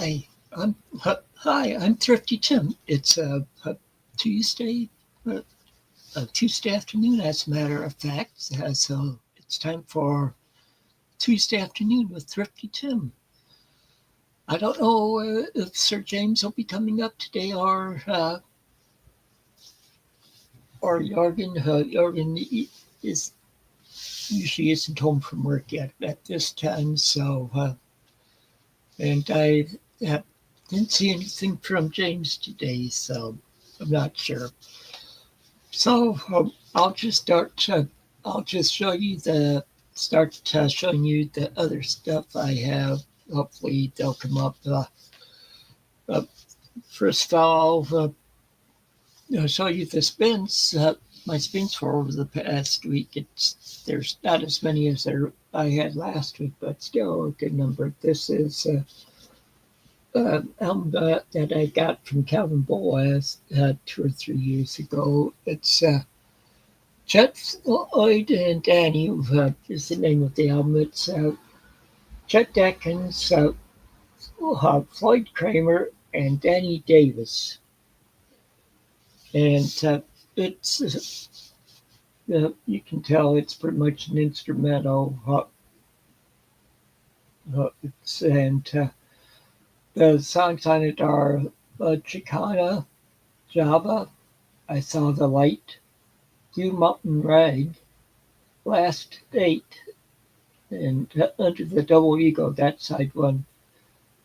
Hi, I'm Thrifty Tim. It's Tuesday, uh, Tuesday afternoon, as a matter of fact. So it's time for Tuesday afternoon with Thrifty Tim. I don't know if Sir James will be coming up today or Jorgen. Is usually isn't home from work yet at this time. And I uh, didn't see anything from James today, so I'm not sure. So I'll just start. I'll just show you the start showing you the other stuff I have. Hopefully they'll come up. Uh, First of all, I'll show you the spins. My spins for over the past week. There's not as many as I had last week, but still a good number. This is album that I got from Calvin Boas 2 or 3 years ago. It's Chet Floyd and Danny is the name of the album. It's Chet Atkins, Floyd Kramer, and Danny Davis. And you can tell it's pretty much an instrumental. The songs on it are Chicana, Java, I Saw the Light, Blue Mountain Rag, Last Date, and Under the Double Eagle, that's side one.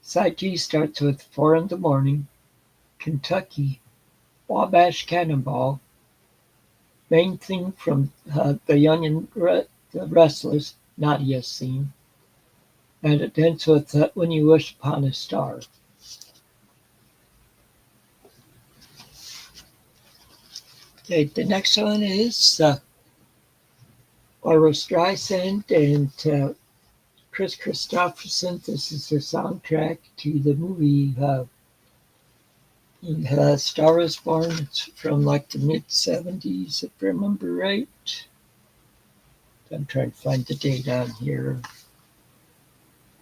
Side two starts with 4 in the Morning, Kentucky, Wabash Cannonball, main theme from The Young and the Restless, Nadia scene, and it ends with When You Wish Upon a Star. Okay, the next one is Barbra Streisand and Chris Christopherson. This is the soundtrack to the movie Star is Born. It's from like the mid-70s, if I remember right. I'm trying to find the date on here.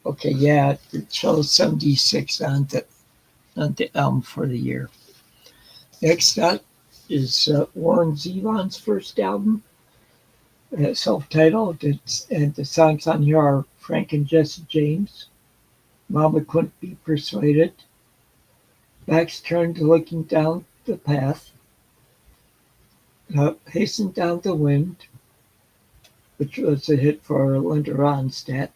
Okay, yeah, it shows 76 on the album for the year. Next up is Warren Zevon's first album, self-titled. And the songs on here are Frank and Jesse James, Mama Couldn't Be Persuaded, Backs Turned Looking Down the Path, Hasten Down the Wind, which was a hit for Linda Ronstadt,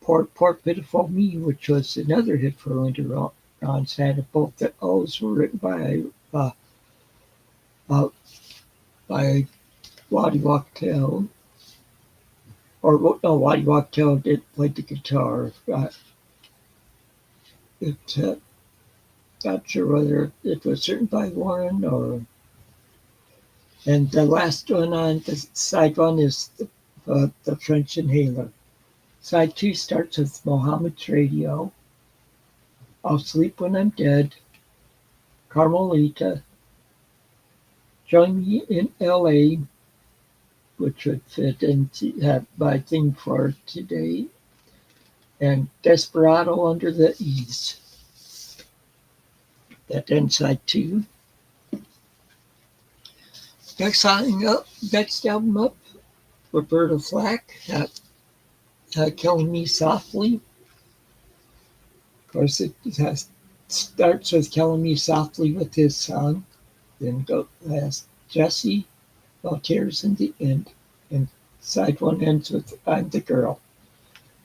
Poor, Poor Pitiful Me, which was another hit for Linda Ronstadt. Both of those were written uh, by Waddy Wachtel. Or no, Waddy Wachtel did play the guitar. Not sure whether it was written by Warren or. And the last one on the side one is the French Inhaler. Side two starts with Mohammed's Radio, I'll Sleep When I'm Dead, Carmelita, Join Me in LA, which would fit into my theme for today, and Desperado Under the Eaves. That ends side two. Next album up, Roberta Flack, Killing Me Softly. Of course, it starts with Killing Me Softly with his song, then has Jesse, No Tears in the End, and side one ends with I'm the Girl.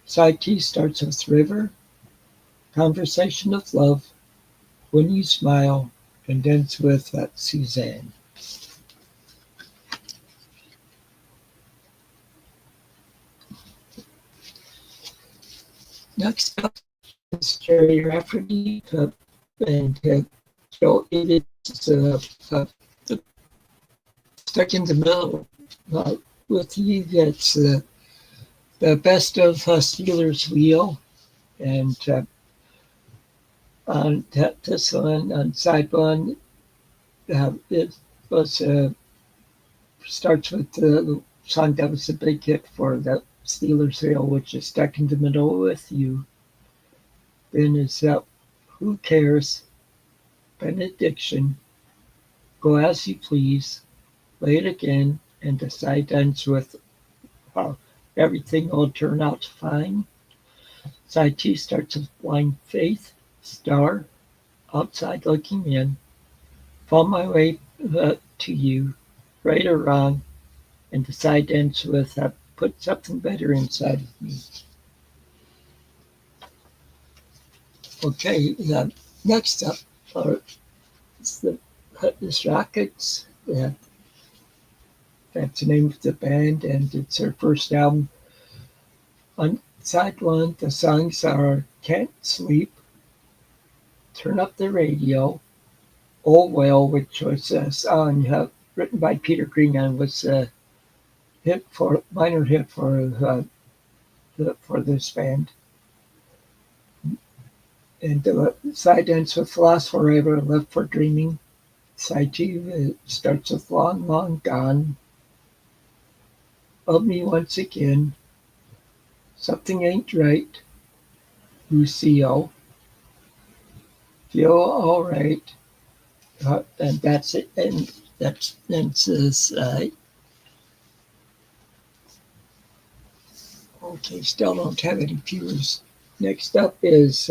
Side two starts with River, Conversation of Love, When You Smile, and ends with Suzanne. Next up is Jerry Rafferty and Joe It is stuck in the middle with you. That's the best of Steelers Wheel. And on this one, on side one, it was starts with the song that was a big hit for the Steelers Wheel, which is Stuck in the Middle with You. Then is Who Cares, Benediction, Go As You Please, Play It Again, and the side ends with how everything will turn out fine. Side two starts with Blind Faith, Star, Outside Looking In, Found My Way to You, Right or Wrong, and the side ends with Put Something Better Inside of Me. Okay, next up are the Hutness Rockets. That's the name of the band, and it's their first album. On side one, the songs are Can't Sleep, Turn Up the Radio, Oh Well, which was a song written by Peter Green and was a minor hit for this band. And the side ends with Lost Forever, Left for Dreaming. Side two starts with Long, Long Gone, Love Me Once Again, Something Ain't Right, Lucille, Feel Alright, and that's it. And that's the side. Okay, still don't have any viewers. Next up is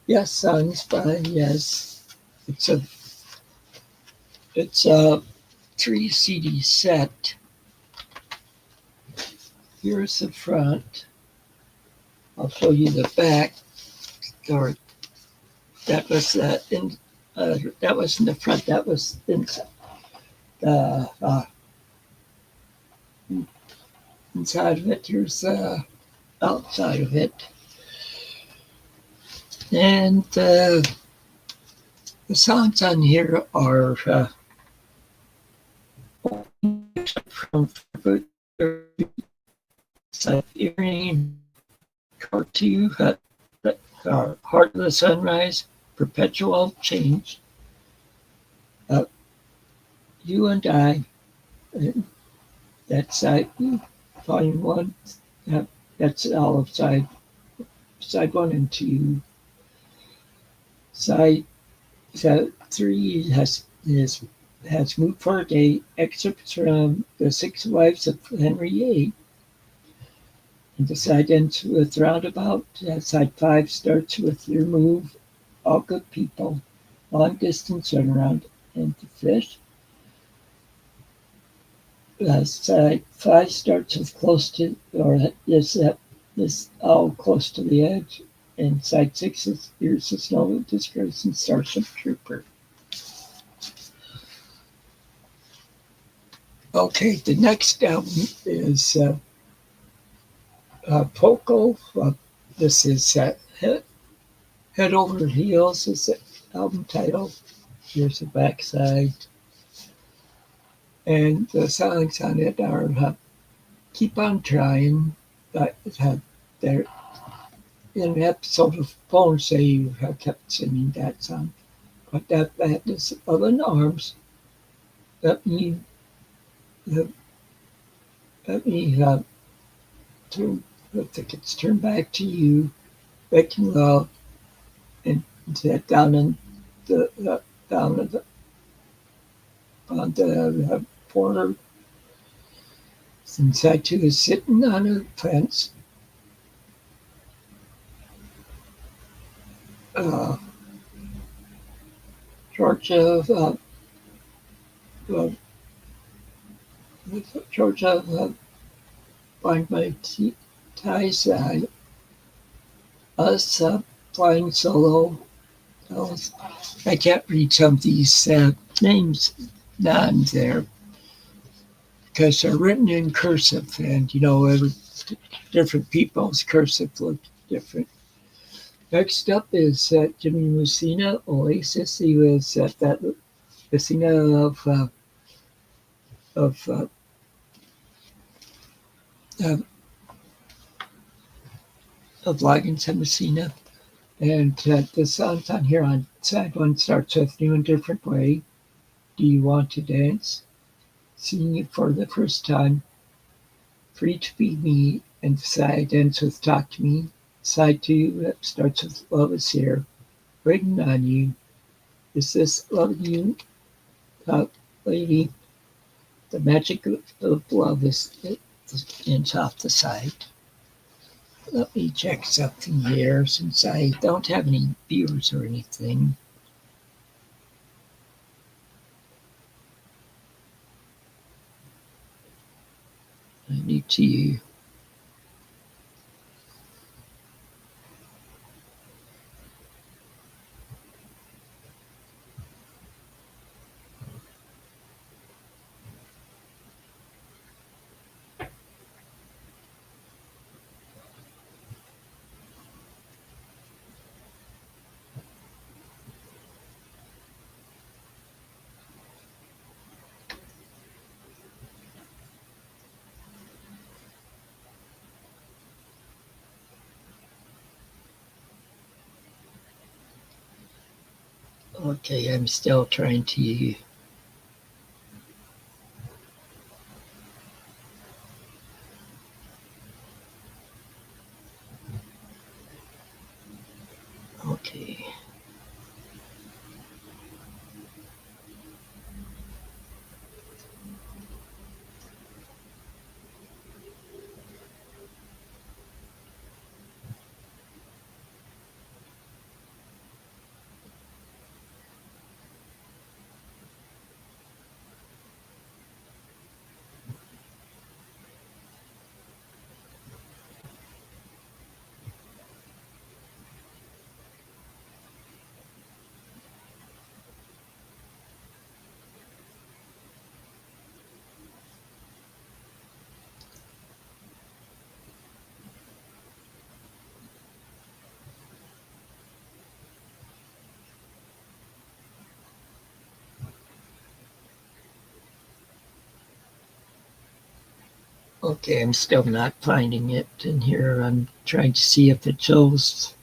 Yes Songs by Yes. It's a 3 CD set. Here's the front. I'll show you the back. Or that was in the front. That was inside. Inside of it. Here's the outside of it. And the songs on here are from Siberian Cartoon, Heart of the Sunrise, Perpetual Change, You and I, that's volume 1, that's all of side 1 and 2. Side 3 has Mood for a Day, excerpts from The 6 Wives of Henry VIII. And the side ends with Roundabout. Side 5 starts with Your Move, All Good People, Long Distance Runaround, and The Fish. Side 5 starts with Close to, or is all Close to the Edge. And side 6 is Here's the Snow, Disgrace, and Starship Trooper. Okay, the next album is Poco. This is Head Over Heels is the album title. Here's the backside. And the songs on it are Keep On Trying. They're in an episode of Bones, they kept singing that song. But that is Love in Arms. Let me turn the tickets, turn back to you, making love, and down in the down in the on the border. Inside two is sitting on a fence. Georgia, Find My Ties, Us, Flying Solo. I can't read some of these names on there because they're written in cursive, and every different people's cursive look different. Next up is Jimmy Messina, Oasis. He was at that Messina of Loggins and Messina. And the songs on here on side 1 starts with New and Different Way, Do You Want to Dance, Seeing It for the First Time, Free to Be Me, and the side ends with Talk to Me. Side two starts with love is here, waiting on you. Is this loving you, lady? The magic of love is inch off the side. Let me check something here since I don't have any viewers or anything. I need to. Okay, I'm still trying to. Okay. Okay, I'm still not finding it in here. I'm trying to see if it shows.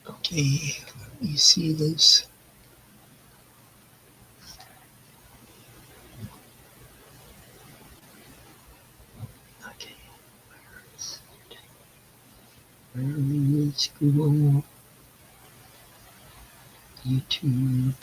Okay, let me see this. Okay, where is Google, YouTube?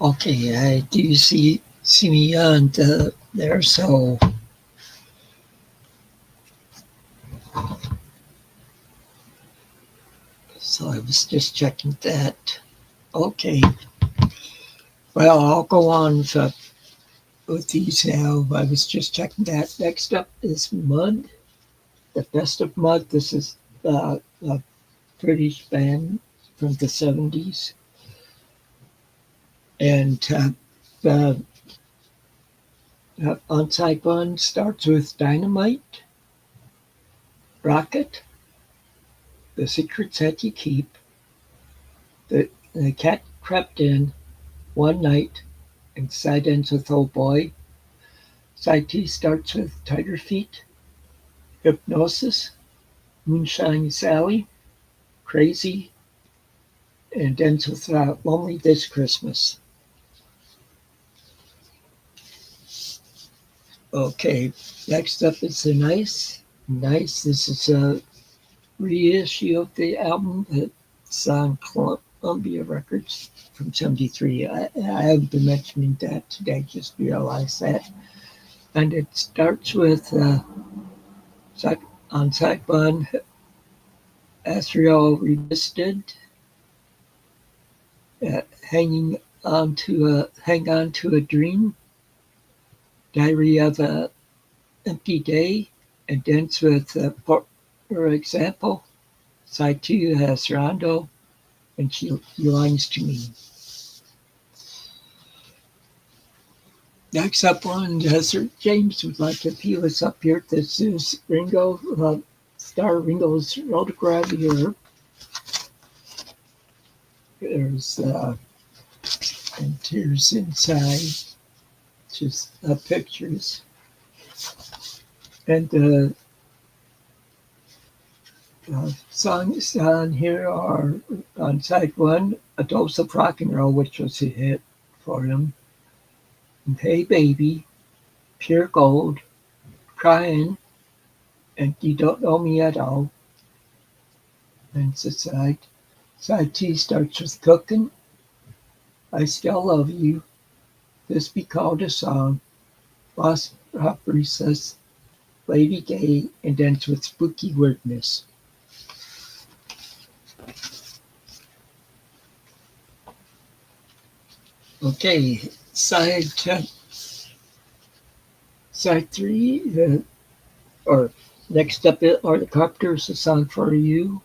Okay, I do see me on there, so I was just checking that. Okay, well, I'll go on with these now. I was just checking that. Next up is Mud, the Best of Mud. This is a British band from the 70s. And the on-site one starts with Dynamite, Rocket, The Secrets That You Keep, the Cat Crept In, One Night, and side ends with Oh Boy. Side two starts with Tiger Feet, Hypnosis, Moonshine Sally, Crazy, and ends with Lonely This Christmas. Okay, next up is The Nice. Nice, this is a reissue of the album that's on Columbia Records from '73. I haven't been mentioning that today, just realized that. And it starts with on side one, Asriel Revisited, Hang on to a Dream, Diary of an Empty Day, and ends with, for example, side two has Rondo, and she belongs to me. Next up on Sir James would like if he was up here. This is Ringo, Star Ringo's photograph here. There's and here's inside, just pictures. And the songs on here are on side one, A Dose of Rock and Roll, which was a hit for him. And Hey Baby, Pure Gold, Crying, and You Don't Know Me at All. And it's side two starts with Cooking, I Still Love You, This Be Called a Song, Lost Recess, Lady Gay, and ends with Spooky Weirdness. Okay, side three, or next up are the Carpenters, A Song for You.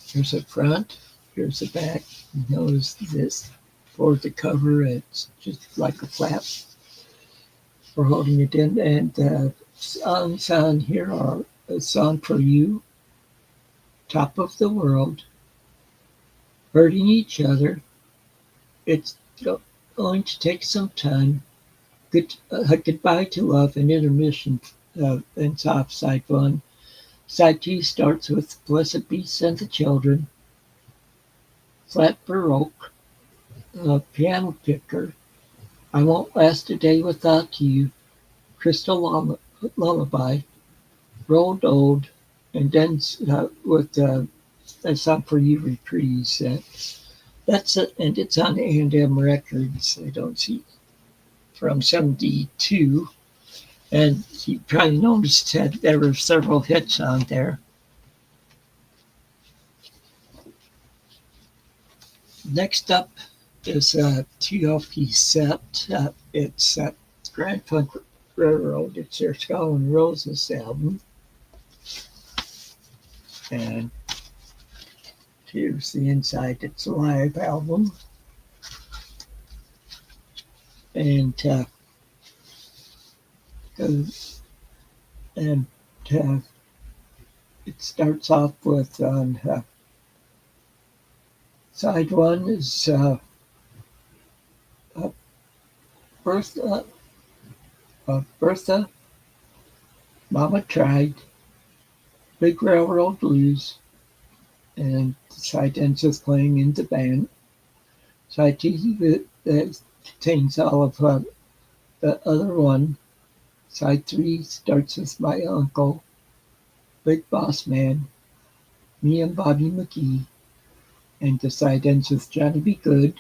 Here's the front, here's the back. Notice this for the cover, it's just like a flap for holding it in. And songs on here are A Song for You, Top of the World, Hurting Each Other, It's Going to Take Some Time, Goodbye to Love, and Intermission ends off side one. Side two starts with Blessed Beasts and the Children, Flat Baroque, Piano Picker, I Won't Last a Day Without You, Crystal Lullaby, Rolled Old, and ends with A Song for You reprise. That's it, and it's on A&M Records. I don't see from 72. And you probably noticed that there were several hits on there. Next up is a 2-piece set. It's Grand Funk Railroad. It's their Skull and Roses album. And here's the inside. It's a live album. And it starts off with side one is Bertha, Mama Tried, Big Railroad Blues, and the side ends with Playing in the Band. Side two contains all of the other one. Side three starts with My Uncle, Big Boss Man, Me and Bobby McGee, and the side ends with Johnny Be Good.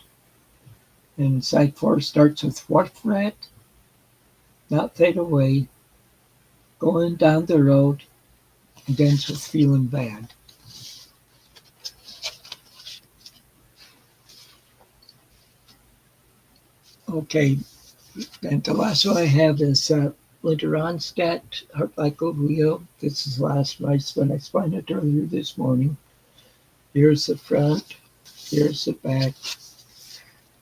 And side four starts with Wharf Rat, Not Fade Away, Going Down the Road, and ends with Feeling Bad. Okay, and the last one I have is Linda Ronstadt, Heart Like a Wheel. This is the last one I spun it earlier this morning. Here's the front, here's the back.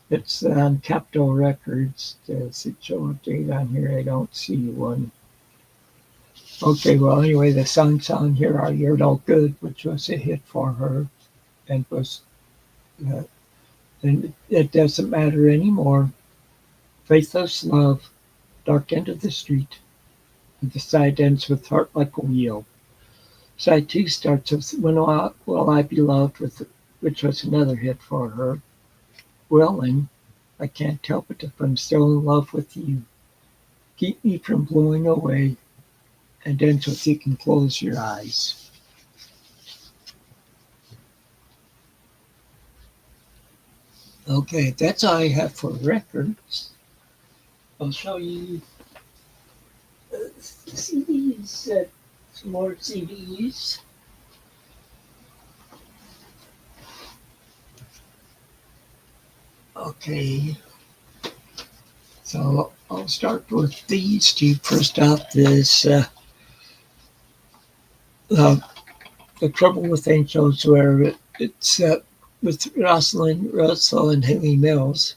It's on Capitol Records. Does it show a date on here? I don't see one. Okay, well, anyway, the songs on here are You're No Good, which was a hit for her, and and It Doesn't Matter Anymore, Faithless Love, Dark End of the Street, and the side ends with Heart Like a Wheel. Side two starts with When Will I Be Loved, which was another hit for her. Willing, I Can't Help It If I'm Still in Love with You, Keep Me From Blowing Away, and ends with You Can Close Your Eyes. Okay, that's all I have for records. I'll show you CDs, some more CDs. Okay, so I'll start with these two. First off is The Trouble with Angels, where it's with Russell and Haley Mills.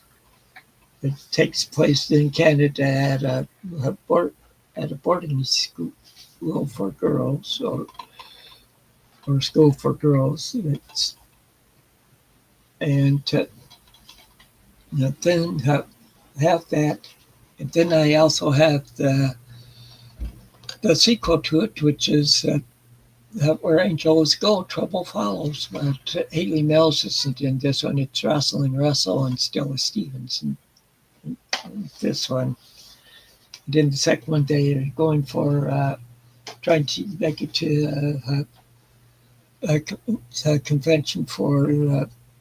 It takes place in Canada at a boarding school for girls or school for girls. And then have that, and then I also have the sequel to it, which is Where Angels Go, Trouble Follows. But Haley Mills isn't in this one. It's Rosalind Russell and Stella Stevenson. This one. And then the second one, they're going for trying to make it to a convention for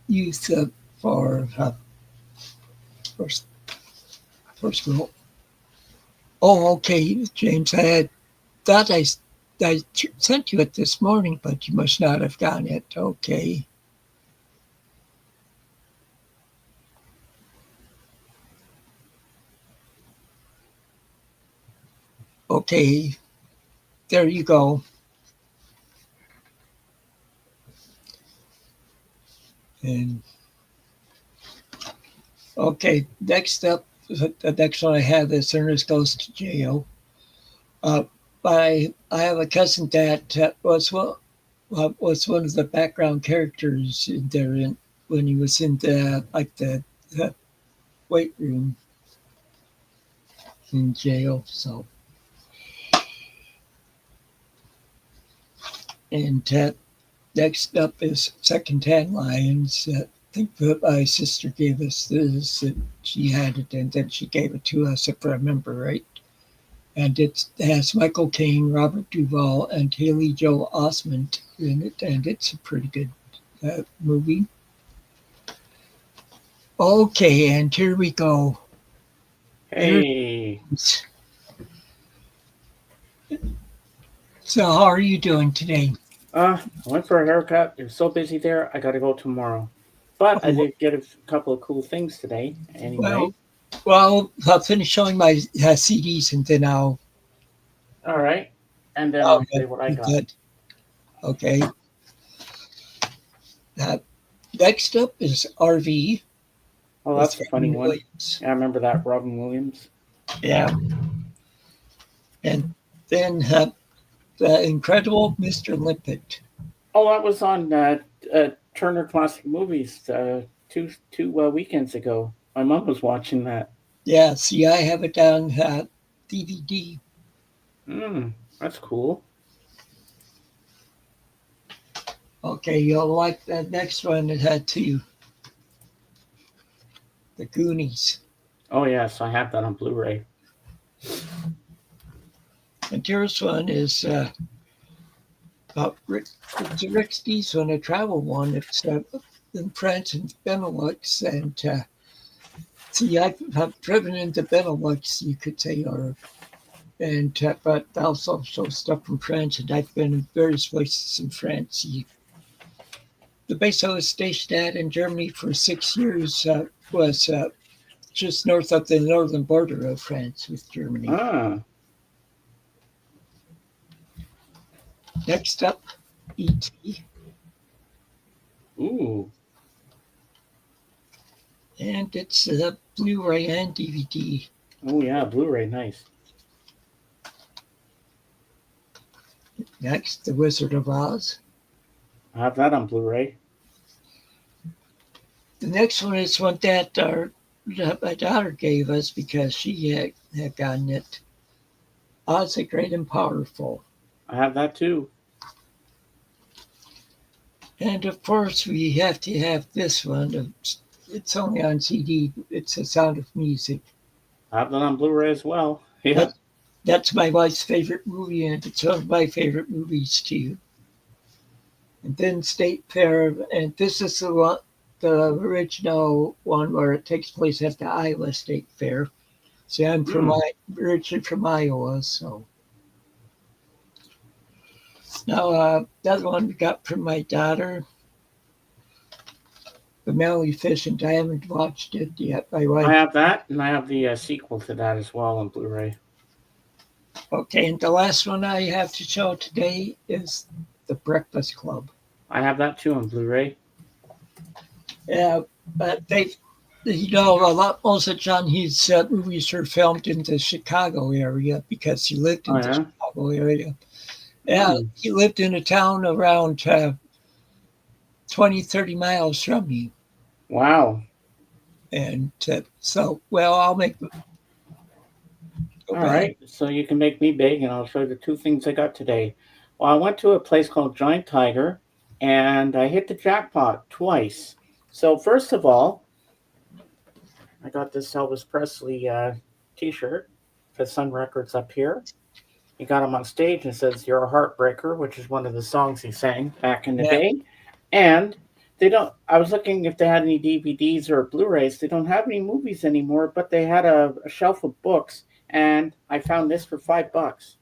youth for first school. Oh, okay, James. I thought I sent you it this morning, but you must not have gotten it. Okay. Okay. There you go. And okay, next up, the next one I have is Ernest Goes to Jail. I have a cousin that was one of the background characters in there when he was in the weight room in jail. So, and next up is Secondhand Lions. I think that my sister gave us this, and she had it, and then she gave it to us, if I remember right. And it has Michael Caine, Robert Duvall, and Haley Joel Osment in it, and it's a pretty good movie. Okay, and here we go. Hey. So, how are you doing today? I went for a haircut. It was so busy there, I gotta go tomorrow. But I Oh, did get a couple of cool things today, anyway. well, I'll finish showing my CDs, and then All right. And then I'll I'll say what I get got. that. Okay. Uh, Next up is RV Oh, with that's a funny Robin one. Williams. Yeah, I remember that, Robin Williams. Yeah. And then the incredible Mr. Limpet. Oh, that was on Turner Classic Movies two weekends ago. My mom was watching that. Yeah, see, I have it on DVD. That's cool. Okay, you'll like that next one. It had two. The Goonies. Oh, yes, I have that on Blu-ray. And here's one is it's a Rick Steves one, a travel one. It's in France and Benelux. And see, I've driven into Benelux, you could say, but also stuff from France. And I've been in various places in France. The base I was stationed at in Germany for 6 years was just north of the northern border of France with Germany. Ah, Next up, E.T. ooh. And it's Blu-ray and DVD. Oh, yeah, Blu-ray, nice. Next, The Wizard of Oz. I have that on Blu-ray. The next one is one that my daughter gave us because she had gotten it. Oz the Great and Powerful. I have that too. And of course, we have to have this one. It's only on CD. It's The Sound of Music. I have that on Blu-ray as well. Yeah. That's my wife's favorite movie, and it's one of my favorite movies too. And then State Fair, and this is the original one where it takes place at the Iowa State Fair. See, I'm originally from Iowa, so. Now, that one we got from my daughter, The Maleficent. I haven't watched it yet. My wife. I have that, and I have the sequel to that as well on Blu-ray. Okay, and the last one I have to show today is The Breakfast Club. I have that too on Blu-ray. Yeah, but a lot most of John Hughes' movies were filmed in the Chicago area because he lived Oh in the yeah. Chicago area. Yeah, Hmm. he lived in a town around 20, 30 miles from me. Wow. And so, well, I'll make go All ahead. right. So you can make me big, and I'll show you the two things I got today. Well, I went to a place called Giant Tiger, and I hit the jackpot twice. So first of all, I got this Elvis Presley T-shirt for Sun Records up here. He got him on stage and says, "You're a heartbreaker," which is one of the songs he sang back in the Yeah. day. And they don't. I was looking if they had any DVDs or Blu-rays. They don't have any movies anymore, but they had a shelf of books, and I found this for $5.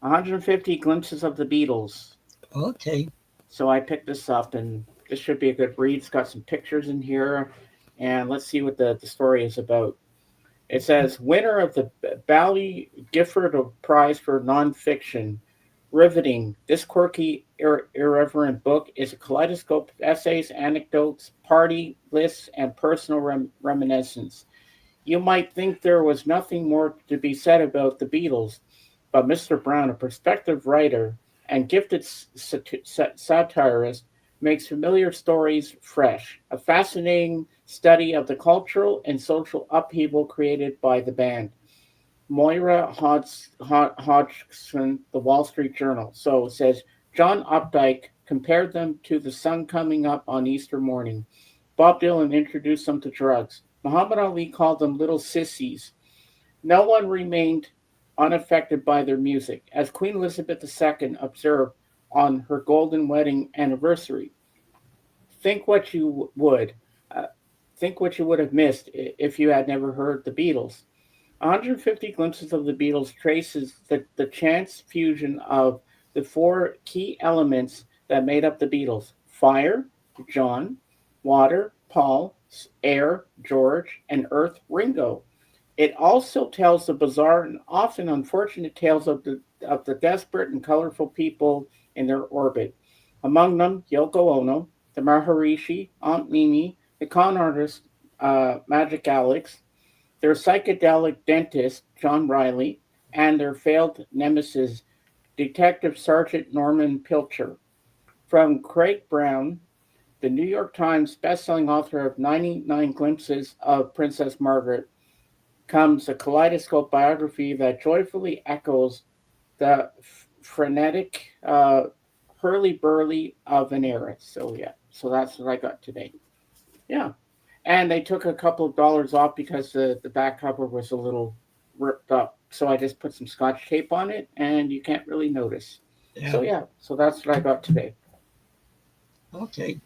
150 glimpses of the Beatles. Okay. So I picked this up, and this should be a good read. It's got some pictures in here, and let's see what the story is about. It says, winner of the Bally Gifford Prize for Nonfiction. Riveting. This quirky, irreverent book is a kaleidoscope of essays, anecdotes, party lists, and personal reminiscence. You might think there was nothing more to be said about the Beatles, but Mr. Brown, a prospective writer and gifted satirist, makes familiar stories fresh. A fascinating study of the cultural and social upheaval created by the band. Moira Hodgson, The Wall Street Journal. So it says John Updike compared them to the sun coming up on Easter morning. Bob Dylan introduced them to drugs. Muhammad Ali called them little sissies. No one remained unaffected by their music, as Queen Elizabeth II observed on her golden wedding anniversary. Think what you would, uh, think what you would have missed if you had never heard the Beatles. 150 Glimpses of the Beatles traces the chance fusion of the four key elements that made up the Beatles: fire, John; water, Paul; air, George; and earth, Ringo. It also tells the bizarre and often unfortunate tales of the desperate and colorful people in their orbit. Among them, Yoko Ono, the Maharishi, Aunt Mimi, the con artist Magic Alex, their psychedelic dentist, John Riley, and their failed nemesis, Detective Sergeant Norman Pilcher. From Craig Brown, the New York Times bestselling author of 99 Glimpses of Princess Margaret, comes a kaleidoscope biography that joyfully echoes the frenetic hurly-burly of an era. So, yeah, so that's what I got today. Yeah. And they took a couple of dollars off because the back cover was a little ripped up. So I just put some scotch tape on it and you can't really notice. Yeah. So yeah, so that's what I got today. Okay.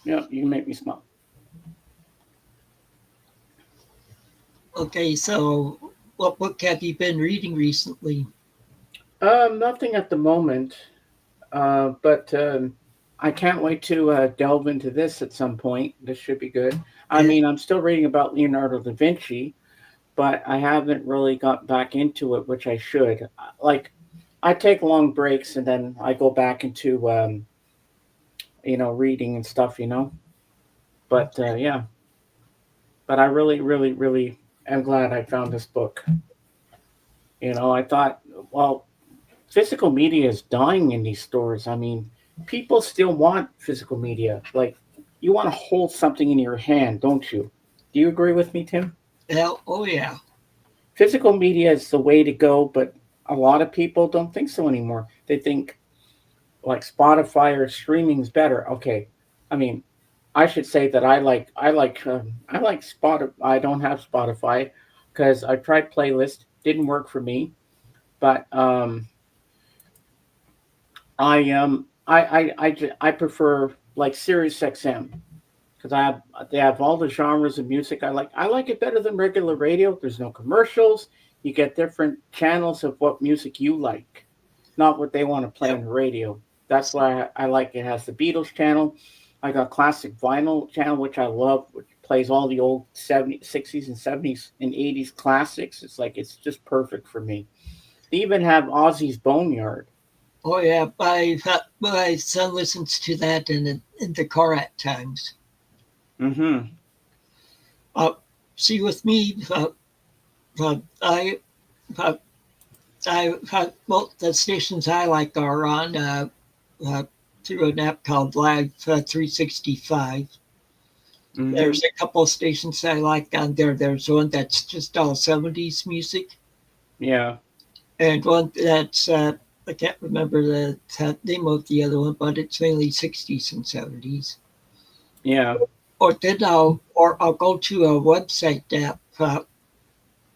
Yeah, you can make me smile. Okay. So, what book have you been reading recently? Nothing at the moment, but I can't wait to delve into this at some point. This should be good. I Yeah. mean, I'm still reading about Leonardo da Vinci, but I haven't really got back into it, which I should. Like, I take long breaks and then I go back into reading and stuff. But yeah, but I really, really, really am glad I found this book. I thought, well, physical media is dying in these stores. I mean, people still want physical media. Like, you want to hold something in your hand, don't you? Do you agree with me, Tim? Yeah. Oh, yeah. Physical media is the way to go, but a lot of people don't think so anymore. They think like Spotify or streaming is better. Okay, I mean, I should say that I like Spotify. I don't have Spotify because I tried playlist, didn't work for me. But I prefer like Sirius XM because they have all the genres of music I like. I like it better than regular radio. There's no commercials. You get different channels of what music you like, not what they want to play Yep. on the radio. That's why I like it. It has the Beatles channel. I got classic vinyl channel, which I love, which plays all the old 70s, 60s, and 70s and 80s classics. It's just perfect for me. They even have Ozzy's Boneyard. Oh yeah, my son listens to that in the car at times. Mm-hmm. Uh, See, with me, uh, I, uh, well, the stations I like are on uh, through an app called Live 365. Mm-hmm. There's a couple of stations I like on there. There's one that's just all 70s music, Yeah. and one that's I can't remember the name of the other one, but it's mainly 60s and 70s. Yeah. Or I'll go to a website app for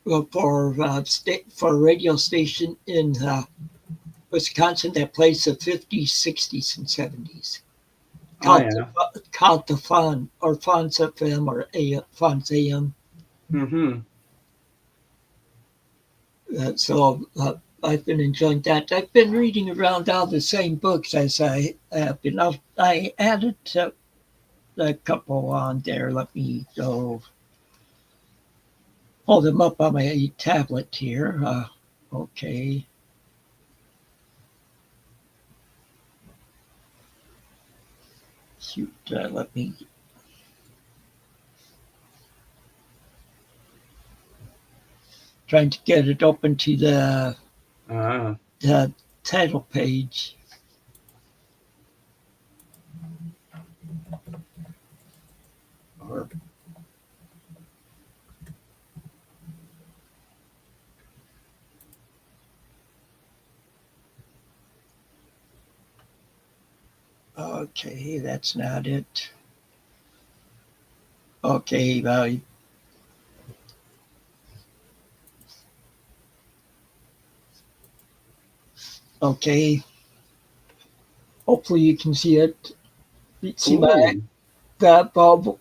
a radio station in Wisconsin that plays the 50s, 60s, and 70s. Oh Called yeah. called the Fun or Fonz FM or Fonz AM. Mm-hmm. So I've been enjoying that. I've been reading around all the same books as I have been. I added a couple on there. Let me go hold them up on my tablet here. Okay. Shoot, let me trying to get it open to Ah. the title page. Or okay, that's not it. Okay, okay. Hopefully you can see it. You see my Ooh. that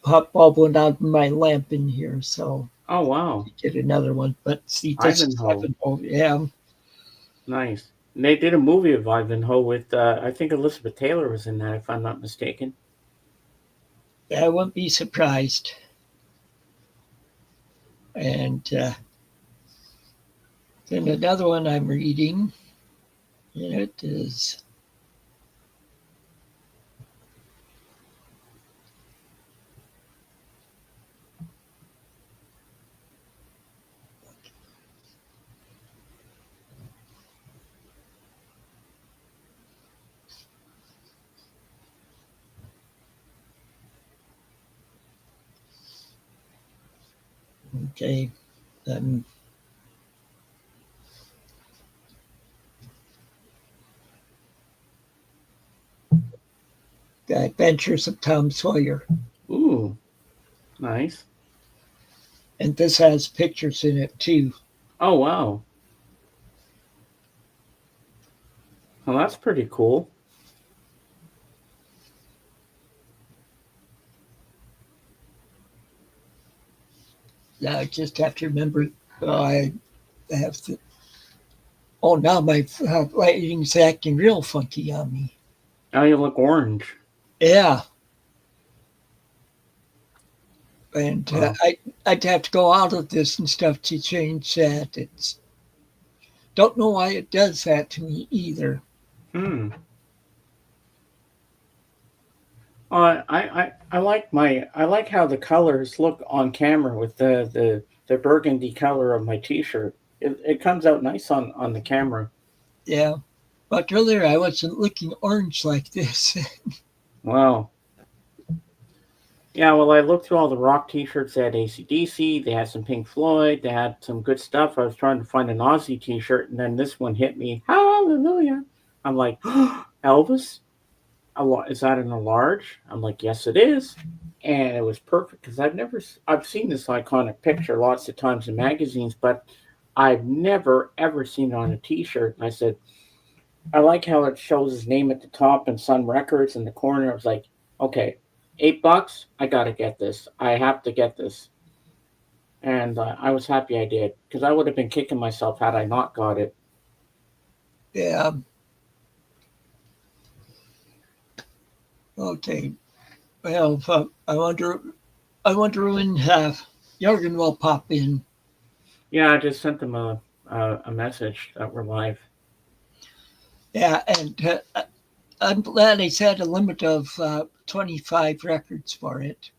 hot bulb went out in my lamp in here, so Oh wow. get another one. But see, this is Ivanhoe. Ivanhoe. Yeah, Nice. And they did a movie of Ivanhoe with I think Elizabeth Taylor was in that, if I'm not mistaken. I wouldn't be surprised. And then another one I'm reading, and it is okay. Um, The Adventures of Tom Sawyer, Ooh, nice. and this has pictures in it too. Oh wow. Well, that's pretty cool. I just have to remember. I have to. Oh, now my writing's acting real funky on me. Oh, you look orange. Yeah, and Wow. I'd have to go out of this and stuff to change that. It's don't know why it does that to me either. Hmm. I like how the colors look on camera with the burgundy color of my T-shirt. It comes out nice on the camera. Yeah, but earlier I wasn't looking orange like this. Wow. Yeah, well, I looked through all the rock T-shirts. They had AC/DC. They had some Pink Floyd. They had some good stuff. I was trying to find an Aussie T-shirt, and then this one hit me. Hallelujah! I'm like, Elvis. Is that in a large? I'm like, yes, it is. And it was perfect because I've seen this iconic picture lots of times in magazines, but I've never ever seen it on a T-shirt. And I said, I like how it shows his name at the top and Sun Records in the corner. I was like, okay, $8, I gotta get this. I have to get this. And I was happy I did because I would have been kicking myself had I not got it. Yeah. Okay. Well, I wonder when Jorgen will pop in. Yeah, I just sent them a message that we're live. Yeah, and I'm glad they set a limit of 25 records for it.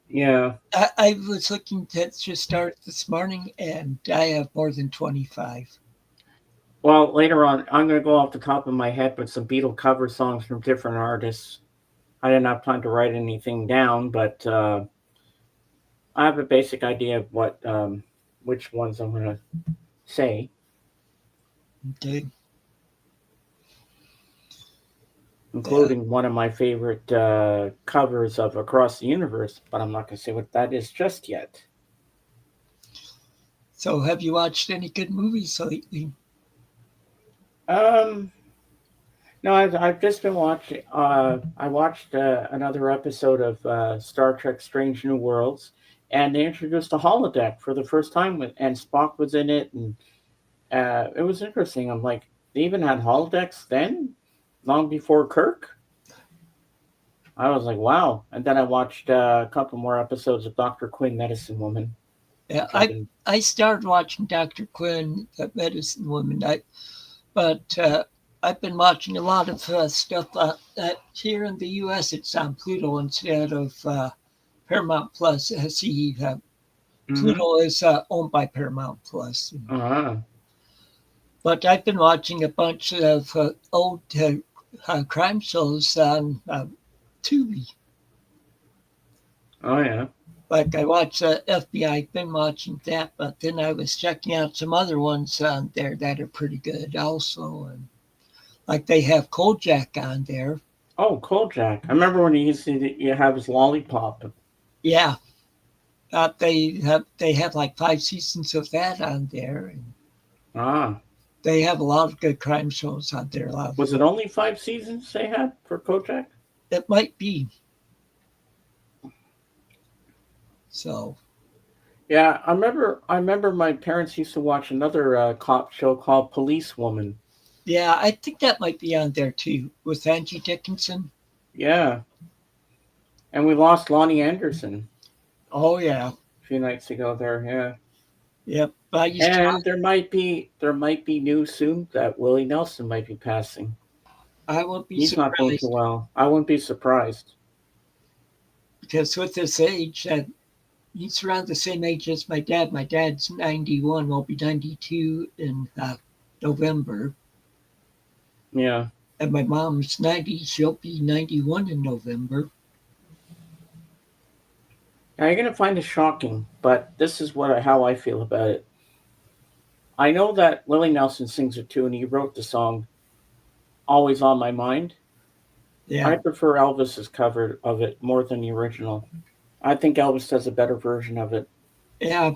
Yeah. I was looking to just start this morning, and I have more than 25. Well, later on, I'm going to go off the top of my head with some Beatle cover songs from different artists. I didn't have time to write anything down, but I have a basic idea of what which ones I'm going to say, Okay. Yeah. including one of my favorite covers of Across the Universe, but I'm not going to say what that is just yet. So, have you watched any good movies lately? Um, no, I've just been watching. I watched another episode of Star Trek: Strange New Worlds, and they introduced a holodeck for the first time, and Spock was in it, and it was interesting. I'm like, they even had holodecks then, long before Kirk. I was like, wow. And then I watched a couple more episodes of Doctor Quinn, Medicine Woman, Yeah, which I've been. I started watching Dr. Quinn, the Medicine Woman, but I've been watching a lot of stuff here in the U.S. It's on Pluto instead of Paramount Plus. See, Mm-hmm. Pluto is owned by Paramount Plus. Uh-huh. But I've been watching a bunch of old crime shows on Tubi. Oh yeah. Like I watched FBI, I've been watching that, but then I was checking out some other ones on there that are pretty good also. And like they have Kojak on there. Oh, Kojak. I remember when he used to you have his lollipop. Yeah, they have like 5 seasons of that on there, and Ah. they have a lot of good crime shows on there. A lot Was of, it only 5 seasons they had for Kojak? it might be so. Yeah, I remember my parents used to watch another cop show called Police Woman. Yeah, I think that might be on there too with Angie Dickinson. Yeah. And we lost Lonnie Anderson Oh yeah, a few nights ago there, yeah. yep. I used to. And there might be news soon that Willie Nelson might be passing. I won't be He's not doing too surprised well. I wouldn't be surprised. because with this age, he's around the same age as my dad. My dad's 91. Will be 92 in November, Yeah. and my mom's 90. She'll be 91 in November. Now you're gonna find it shocking, but this is how I feel about it. I know that Willie Nelson sings it too, and he wrote the song "Always on My Mind." I Yeah, prefer Elvis's cover of it more than the original. I think Elvis does a better version of it. yeah,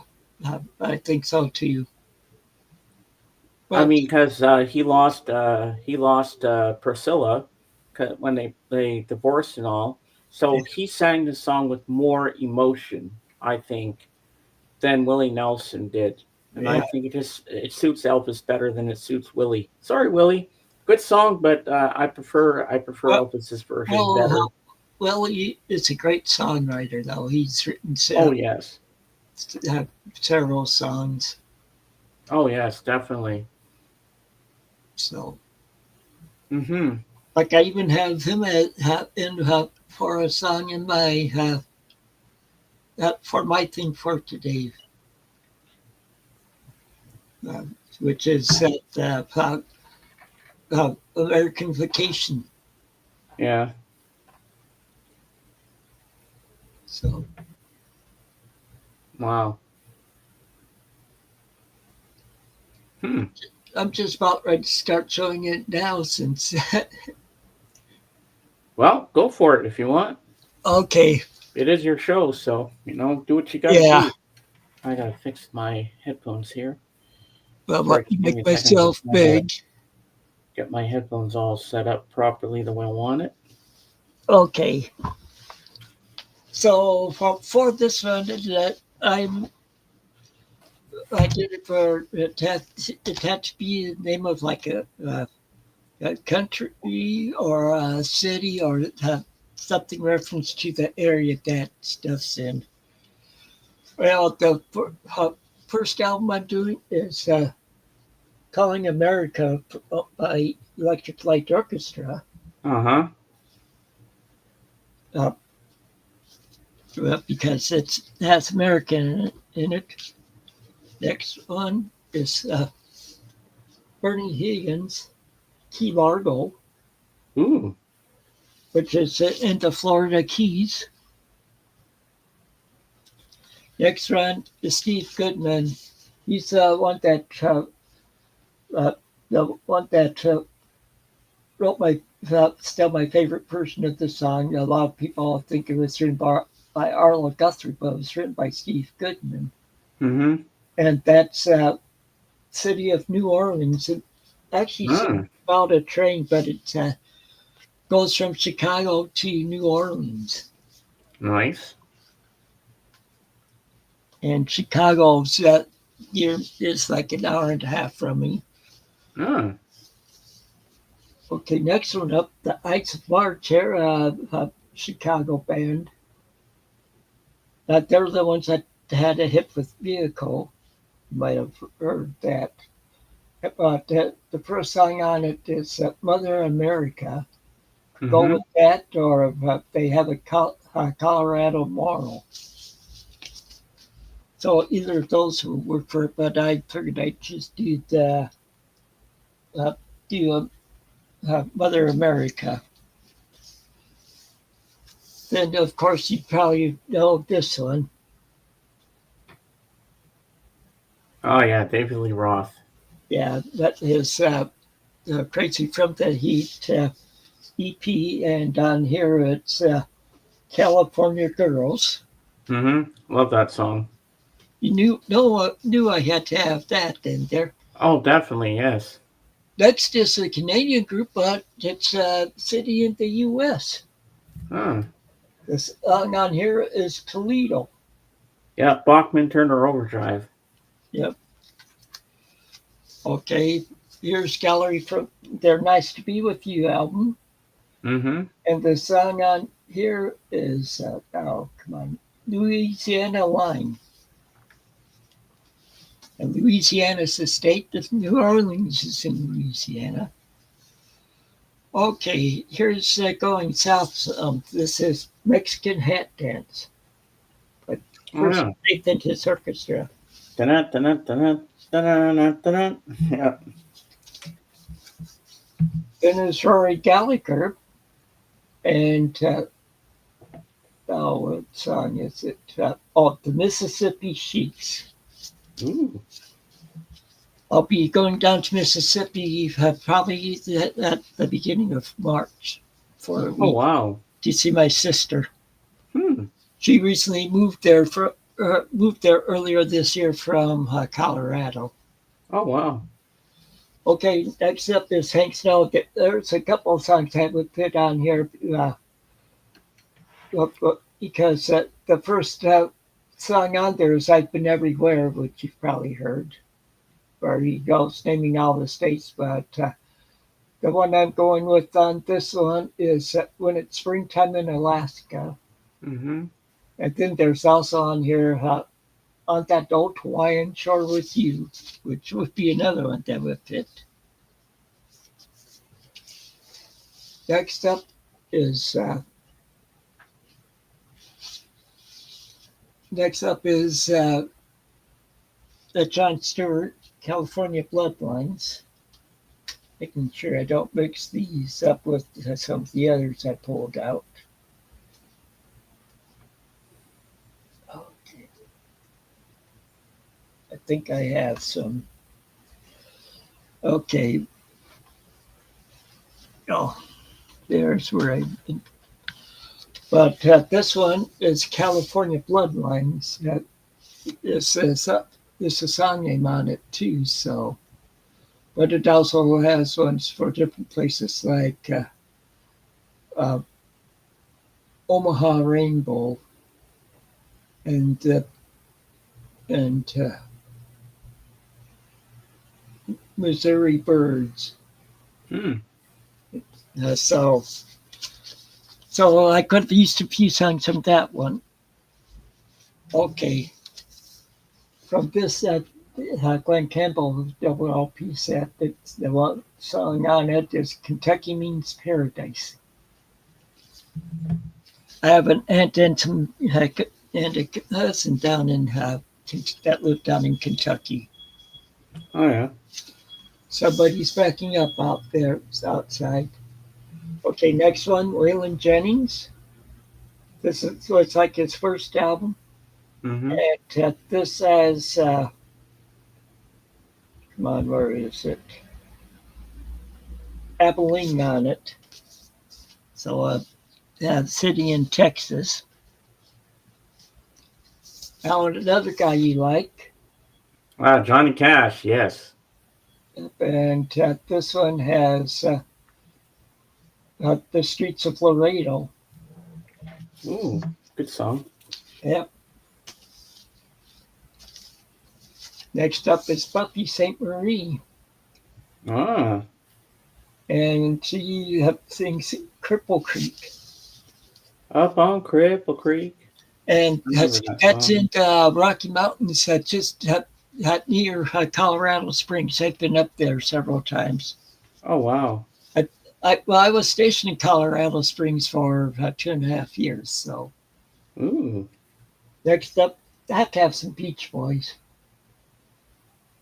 I think so too. I But mean, because he lost Priscilla when they divorced and all. So he sang the song with more emotion, I think, than Willie Nelson did, and I yeah, think it suits Elvis better than it suits Willie. Sorry, Willie. Good song, but I prefer well, Elvis's version better. well, he is a great songwriter, though. He's written Oh yes, uh, several songs. oh yes, definitely. So, Mm-hmm. like, I even have him for a song in my for my thing for today, uh, which is American Vacation. Yeah. So, Wow. Hmm. I'm just about ready to start showing it now. Since Well, go for it if you want. okay, It is your show, so do what you got to yeah. do. I gotta fix my headphones here. Well, Sorry, let me just give me make a second. myself big. Get my headphones all set up properly the way I want it. Okay. So for this one, I did it for it had to be the name of like a country or a city or something reference to the area that stuff's in. Well, the first album I'm doing is Calling America by Electric Light Orchestra. Uh-huh. Uh, because it has American in it. Next one is Bernie Higgins, Key Largo, Ooh. which is in the Florida Keys. Next one is Steve Goodman. He's the one that wrote still my favorite version of the song. A lot of people think it was written by Arlo Guthrie, but it was written by Steve Goodman. Mm-hmm. And that's City of New Orleans. It actually about a train, but it goes from Chicago to New Orleans. Nice. And Chicago's here is like an hour and a half from me. Ah. Okay, next one up, the Ides of March here, Chicago band. They're the ones that had a hit with Vehicle. You might have heard that. But the first song on it is Mother America. Go with that, or they have a Colorado Moral. So either of those would work for it, but I figured I'd just do Mother America. Then, of course, you probably know this one. Oh, yeah, David Lee Roth. Yeah, that is Crazy from the Heat EP, and on here it's California Girls. Love that song. You knew I had to have that in there. Oh, definitely, yes. That's just a Canadian group, but it's a city in the U.S. Huh. The song on here is Toledo. Yeah, Bachman Turner Overdrive. Yep. Okay, here's Gallery from their Nice to Be With You album. And the song on here is, Louisiana Line. And Louisiana's the state. New Orleans is in Louisiana. Okay, here's Going South. This is Mexican Hat Dance. But first, Faith and his orchestra. Yeah. Then there's Rory Gallagher. And, what song is it? The Mississippi Sheiks. Ooh. I'll be going down to Mississippi probably at the beginning of March for a week. Oh, wow. To see my sister. She recently moved there earlier this year from Colorado. Oh, wow. Okay, next up is Hank Snow. There's a couple of songs I would put on here because the first song on there is I've Been Everywhere, which you've probably heard, where he goes naming all the states. But the one I'm going with on this one is When It's Springtime in Alaska. And then there's also on here On That Old Hawaiian Shore With You, which would be another one that would fit. Next up is the Jon Stewart, California Bloodlines. Making sure I don't mix these up with some of the others I pulled out. Okay. I think I have some. Okay. Oh, there's where I. But this one is California Bloodlines. This is a song name on it too. So, but it also has ones for different places like Omaha Rainbow and Missouri Birds. So I could have used a few songs from that one. Okay. From this Glenn Campbell double LP set. That's the one song on it is "Kentucky Means Paradise." I have an aunt and and a cousin down in that live down in Kentucky. Oh yeah. Somebody's backing up out there. It's outside. Okay, next one, Waylon Jennings. This is so it's like his first album. Mm-hmm. And this has, come on, where is it? Abilene on it. So, city in Texas. Now, another guy you like. Wow, Johnny Cash, yes. And this one has The Streets of Laredo. Ooh, good song. Yep. Next up is Buffy St. Marie. Ah, And she sings Cripple Creek. up on Cripple Creek. And I remember that that's song. in Rocky Mountains, just near Colorado Springs. I've been up there several times. Oh wow. I was stationed in Colorado Springs for 2.5 years. So Ooh. next up, I have to have some Beach Boys.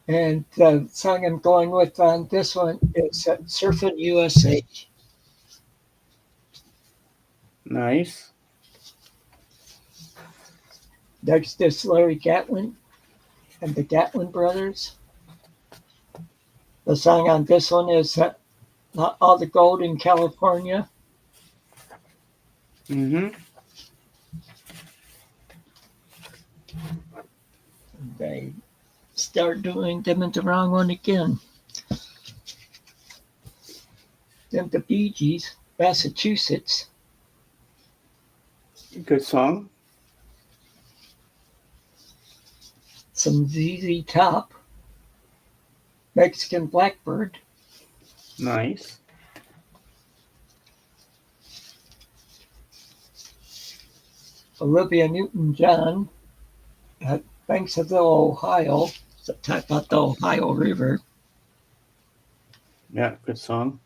And the song I'm going with on this one is Surfing USA. Nice. Next is Larry Gatlin and the Gatlin Brothers. The song on this one is All the Gold in California. Mm-hmm. They start doing them in the wrong one again. Then the Bee Gees, Massachusetts. Good song. Some ZZ Top, Mexican Blackbird. Nice. Olivia Newton-John, Banks of the Ohio. So talk about the Ohio River. Yeah, good song.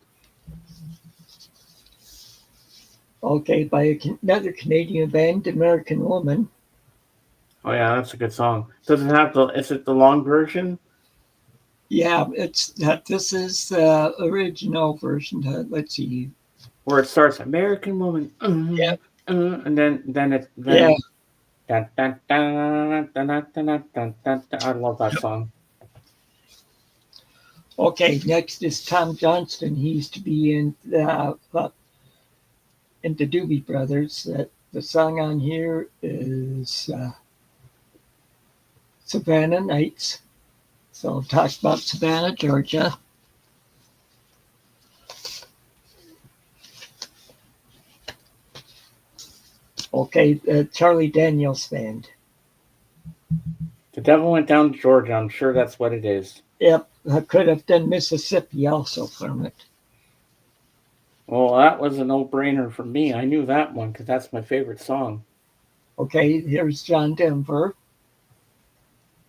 Okay, by another Canadian band, American Woman. Oh yeah, that's a good song. Does it have the? Is it the long version? Yeah, it's that. This is the original version. Let's see. Where it starts American Woman, Yeah, and then it yeah. then dun, dun, dun, dun, dun, dun, dun, dun, dun, dun. I love that song. Okay, next is Tom Johnston. He used to be in the Doobie Brothers. The song on here is Savannah Nights. So talk about Savannah, Georgia. Okay, Charlie Daniels Band. The Devil Went Down to Georgia. I'm sure that's what it is. Yep, I could have done Mississippi also from it. Well, that was a no-brainer for me. I knew that one because that's my favorite song. Okay, here's John Denver.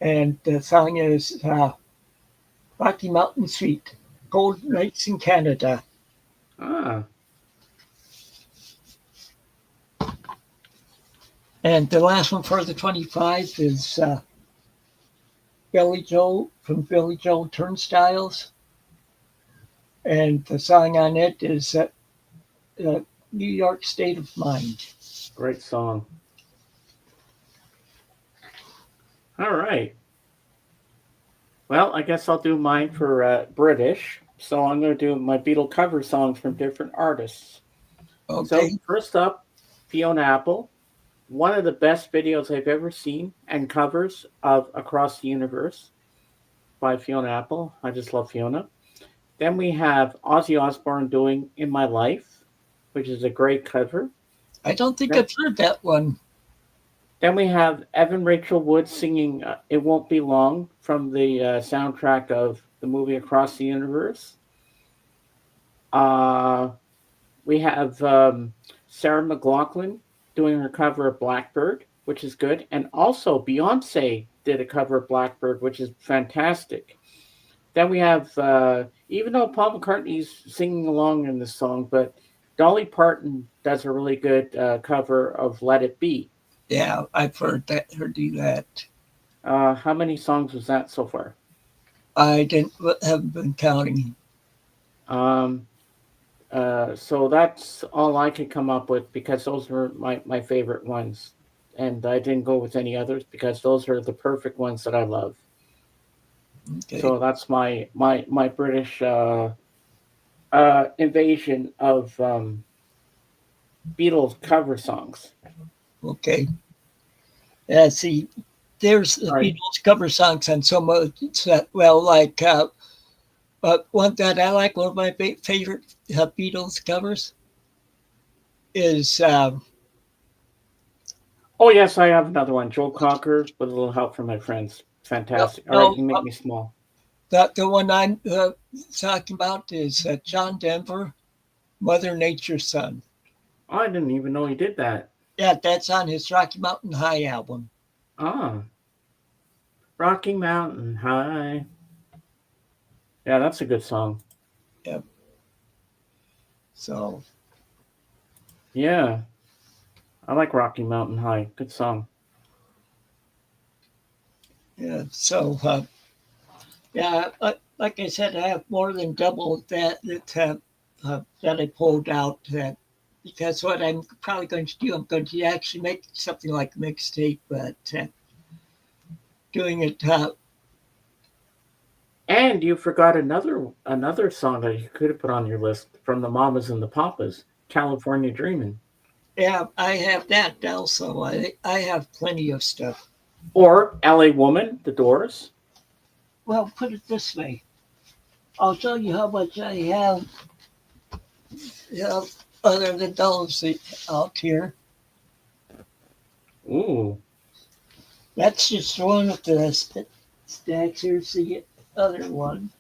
And the song is Rocky Mountain Suite, Cold Nights in Canada. Ah, And the last one for the 25 is Billy Joe from Billy Joe Turnstiles. And the song on it is New York State of Mind. great song. All right. Well, I guess I'll do mine for British. So I'm going to do my Beatle cover songs from different artists. Okay. So first up, Fiona Apple. One of the best videos I've ever seen and covers of Across the Universe by Fiona Apple. I just love Fiona. Then we have Ozzy Osbourne doing In My Life, which is a great cover. I don't think Then, I've heard that one. then we have Evan Rachel Wood singing It Won't Be Long from the soundtrack of the movie Across the Universe. We have Sarah McLachlan doing her cover of Blackbird, which is good. And also Beyonce did a cover of Blackbird, which is fantastic. Then we have, even though Paul McCartney's singing along in this song, but Dolly Parton does a really good cover of Let It Be. Yeah, I've heard that. Her do that. How many songs was that so far? I didn't haven't been counting. Um, so that's all I could come up with because those were my favorite ones. And I didn't go with any others because those are the perfect ones that I love. Okay, So that's my British invasion of Beatles cover songs. okay. Yeah, see, there's the All right. Beatles cover songs on so much. Well, like one that I like, one of my favorite Beatles covers is Oh yes, I have another one. Joe Cocker with a little help from my friends. no, Fantastic. All right, no you make me small. the one I'm talking about is John Denver, Mother Nature's Son. Oh, I didn't even know he did that. Yeah, that's on his Rocky Mountain High album. Ah, Rocky Mountain High. Yeah, that's a good song. Yep. So Yeah, I like Rocky Mountain High. Good song. yeah, so yeah, like I said, I have more than double that I pulled out. Because what I'm probably going to do, I'm going to actually make something like a mixtape, but doing it. And you forgot another song that you could have put on your list from the Mamas and the Papas, California Dreamin'. Yeah, I have that also. I have plenty of stuff. Or LA Woman, The Doors. Well, put it this way. I'll show you how much I have. Other than those out here. Ooh, That's just one of the stacks. Here's the other one.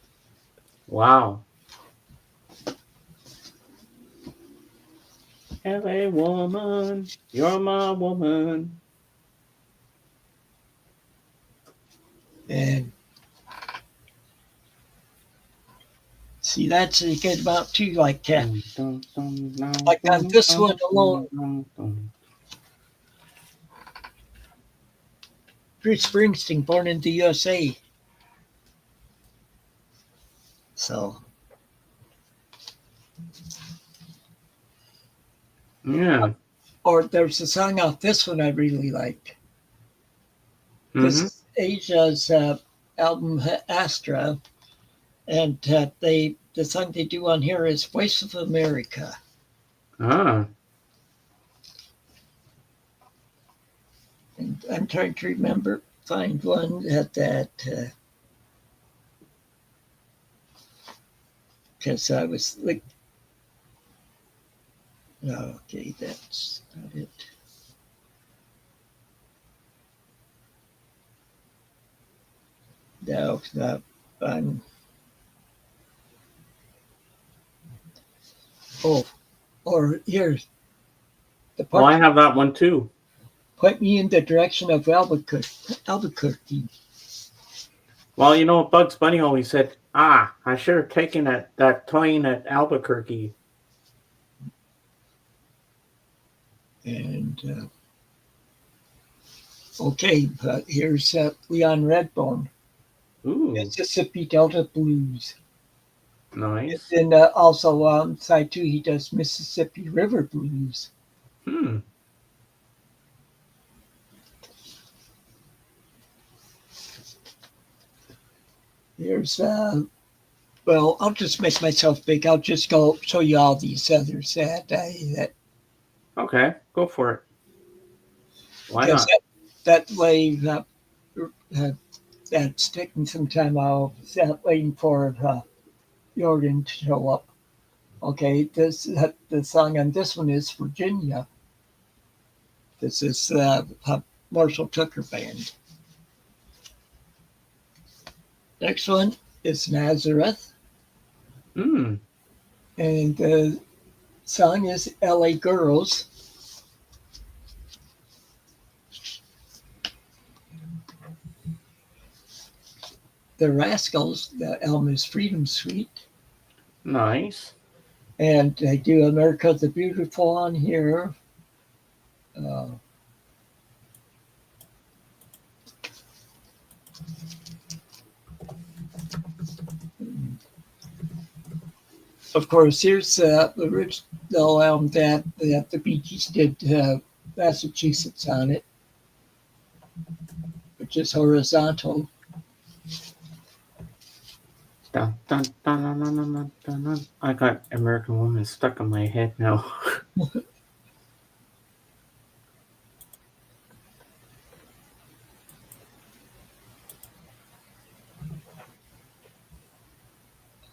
wow. LA Woman, you're my woman. And see, that's a good amount too. Dun, dun, dun, dun, Like on dun, this dun, one alone, dun, dun, dun. Bruce Springsteen, born in the USA. So, Yeah. or there's a song off this one I really liked. This Mm-hmm. is Asia's album Astra, and the song they do on here is "Voice of America." Ah. And I'm trying to find one because I was like, okay, that's not it. No, no, I'm. Oh, or here's the Well, part. I have that one too. Point me in the direction of Albuquerque. Albuquerque. Well, you know, Bugs Bunny always said, "Ah, I should have taken that plane at Albuquerque." And okay, here's Leon Redbone, Ooh, Mississippi Delta Blues. nice. And also on side two, he does Mississippi River Blues. Hmm. Here's well, I'll just make myself big. I'll just go show you all these others that Okay, go for it. Why because not? that way uh, that's taking some time. I'll waiting for Jorgen to show up. Okay, this the song on this one is Virginia. This is Marshall Tucker Band. Next one is Nazareth, Hmm. and the song is L.A. Girls. the Rascals, the Elmer's Freedom Suite. Nice. And they do America the Beautiful on here. Uh, of course, here's the original album that the Bee Gees did Massachusetts on it, which is Horizontal. Dun, dun, dun, dun, dun, dun, dun, dun. I got American Woman stuck in my head now.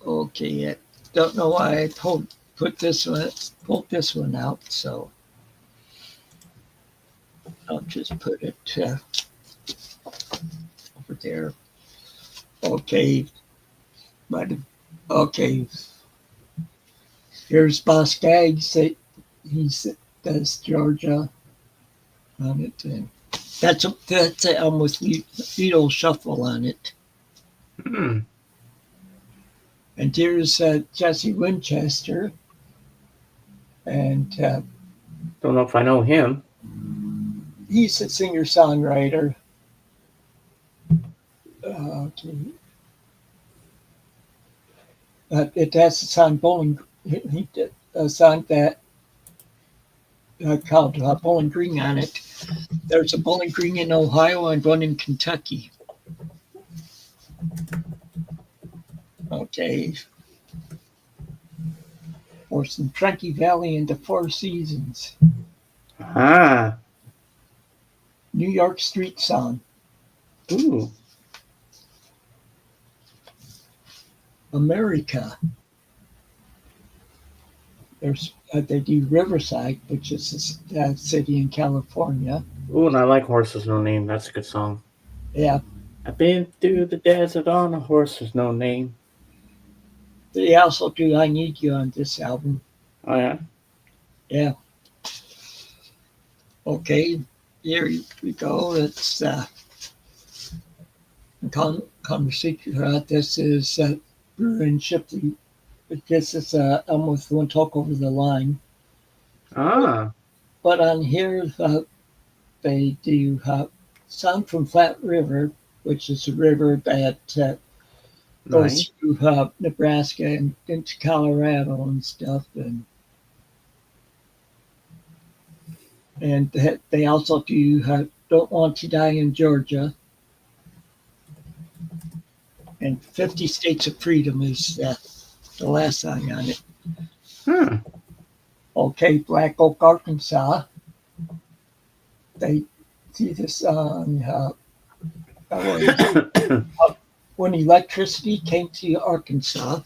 Okay, I don't know why I pulled this one out, so I'll just put it over there. Okay, but okay, here's Boss Gags. That's Georgia on it, and that's an album with Beatles Shuffle on it. Hmm. And here's Jesse Winchester, and Don't know if I know him. he's a singer-songwriter. Okay. It has a song Bowling. He did a song that called Bowling Green on it. There's a Bowling Green in Ohio and one in Kentucky. Okay. Or some Truckee Valley and the Four Seasons. Ah. New York Street Song. Ooh. America. There's they do Riverside, which is a city in California. Ooh, and I like Horses No Name. That's a good song. Yeah. I've been through the desert on a horse with no name. They also do I Need You on this album. Oh, yeah? Yeah. Okay, here we go. It's Conversation. This is Brewer and Shipley. This is almost One Talk Over the Line. Ah. But on here, they do Song from Flat River, which is a river that goes Nice. through Nebraska and into Colorado and stuff. And they also do Don't Want to Die in Georgia. And 50 States of Freedom is the last song on it. Hmm. Okay, Black Oak, Arkansas. They see this song when electricity came to Arkansas.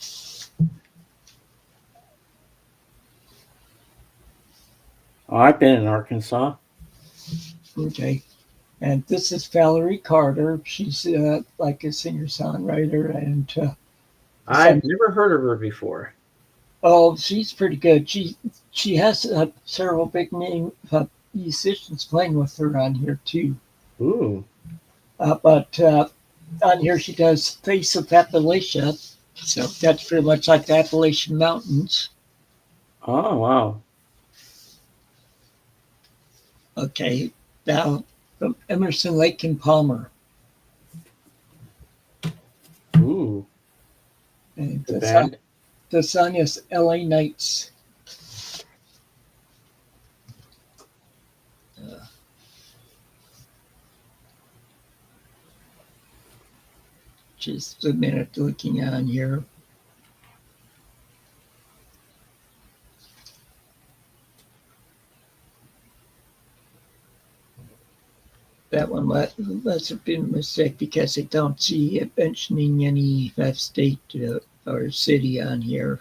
Oh, I've been in Arkansas. Okay. And this is Valerie Carter. She's like a singer-songwriter. And I've never heard of her before. oh, she's pretty good. She has several big name musicians playing with her on here too. Ooh. But on here she does Face of Appalachia. So that's pretty much like the Appalachian Mountains. Oh, wow. Okay. Now from Emerson, Lake and Palmer. Ooh. And The band. the song is LA Nights. Just a minute looking on here. That one must have been a mistake because I don't see it mentioning any state or city on here.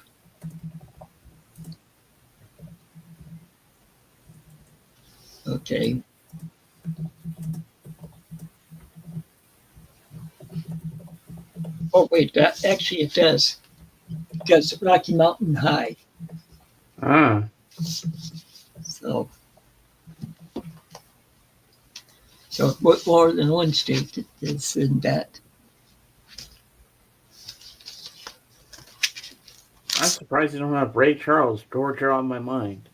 Okay. Oh, wait, actually it does. Because Rocky Mountain High. Ah. So what more than one state is in that. surprised you don't have Ray Charles, Georgia on my mind.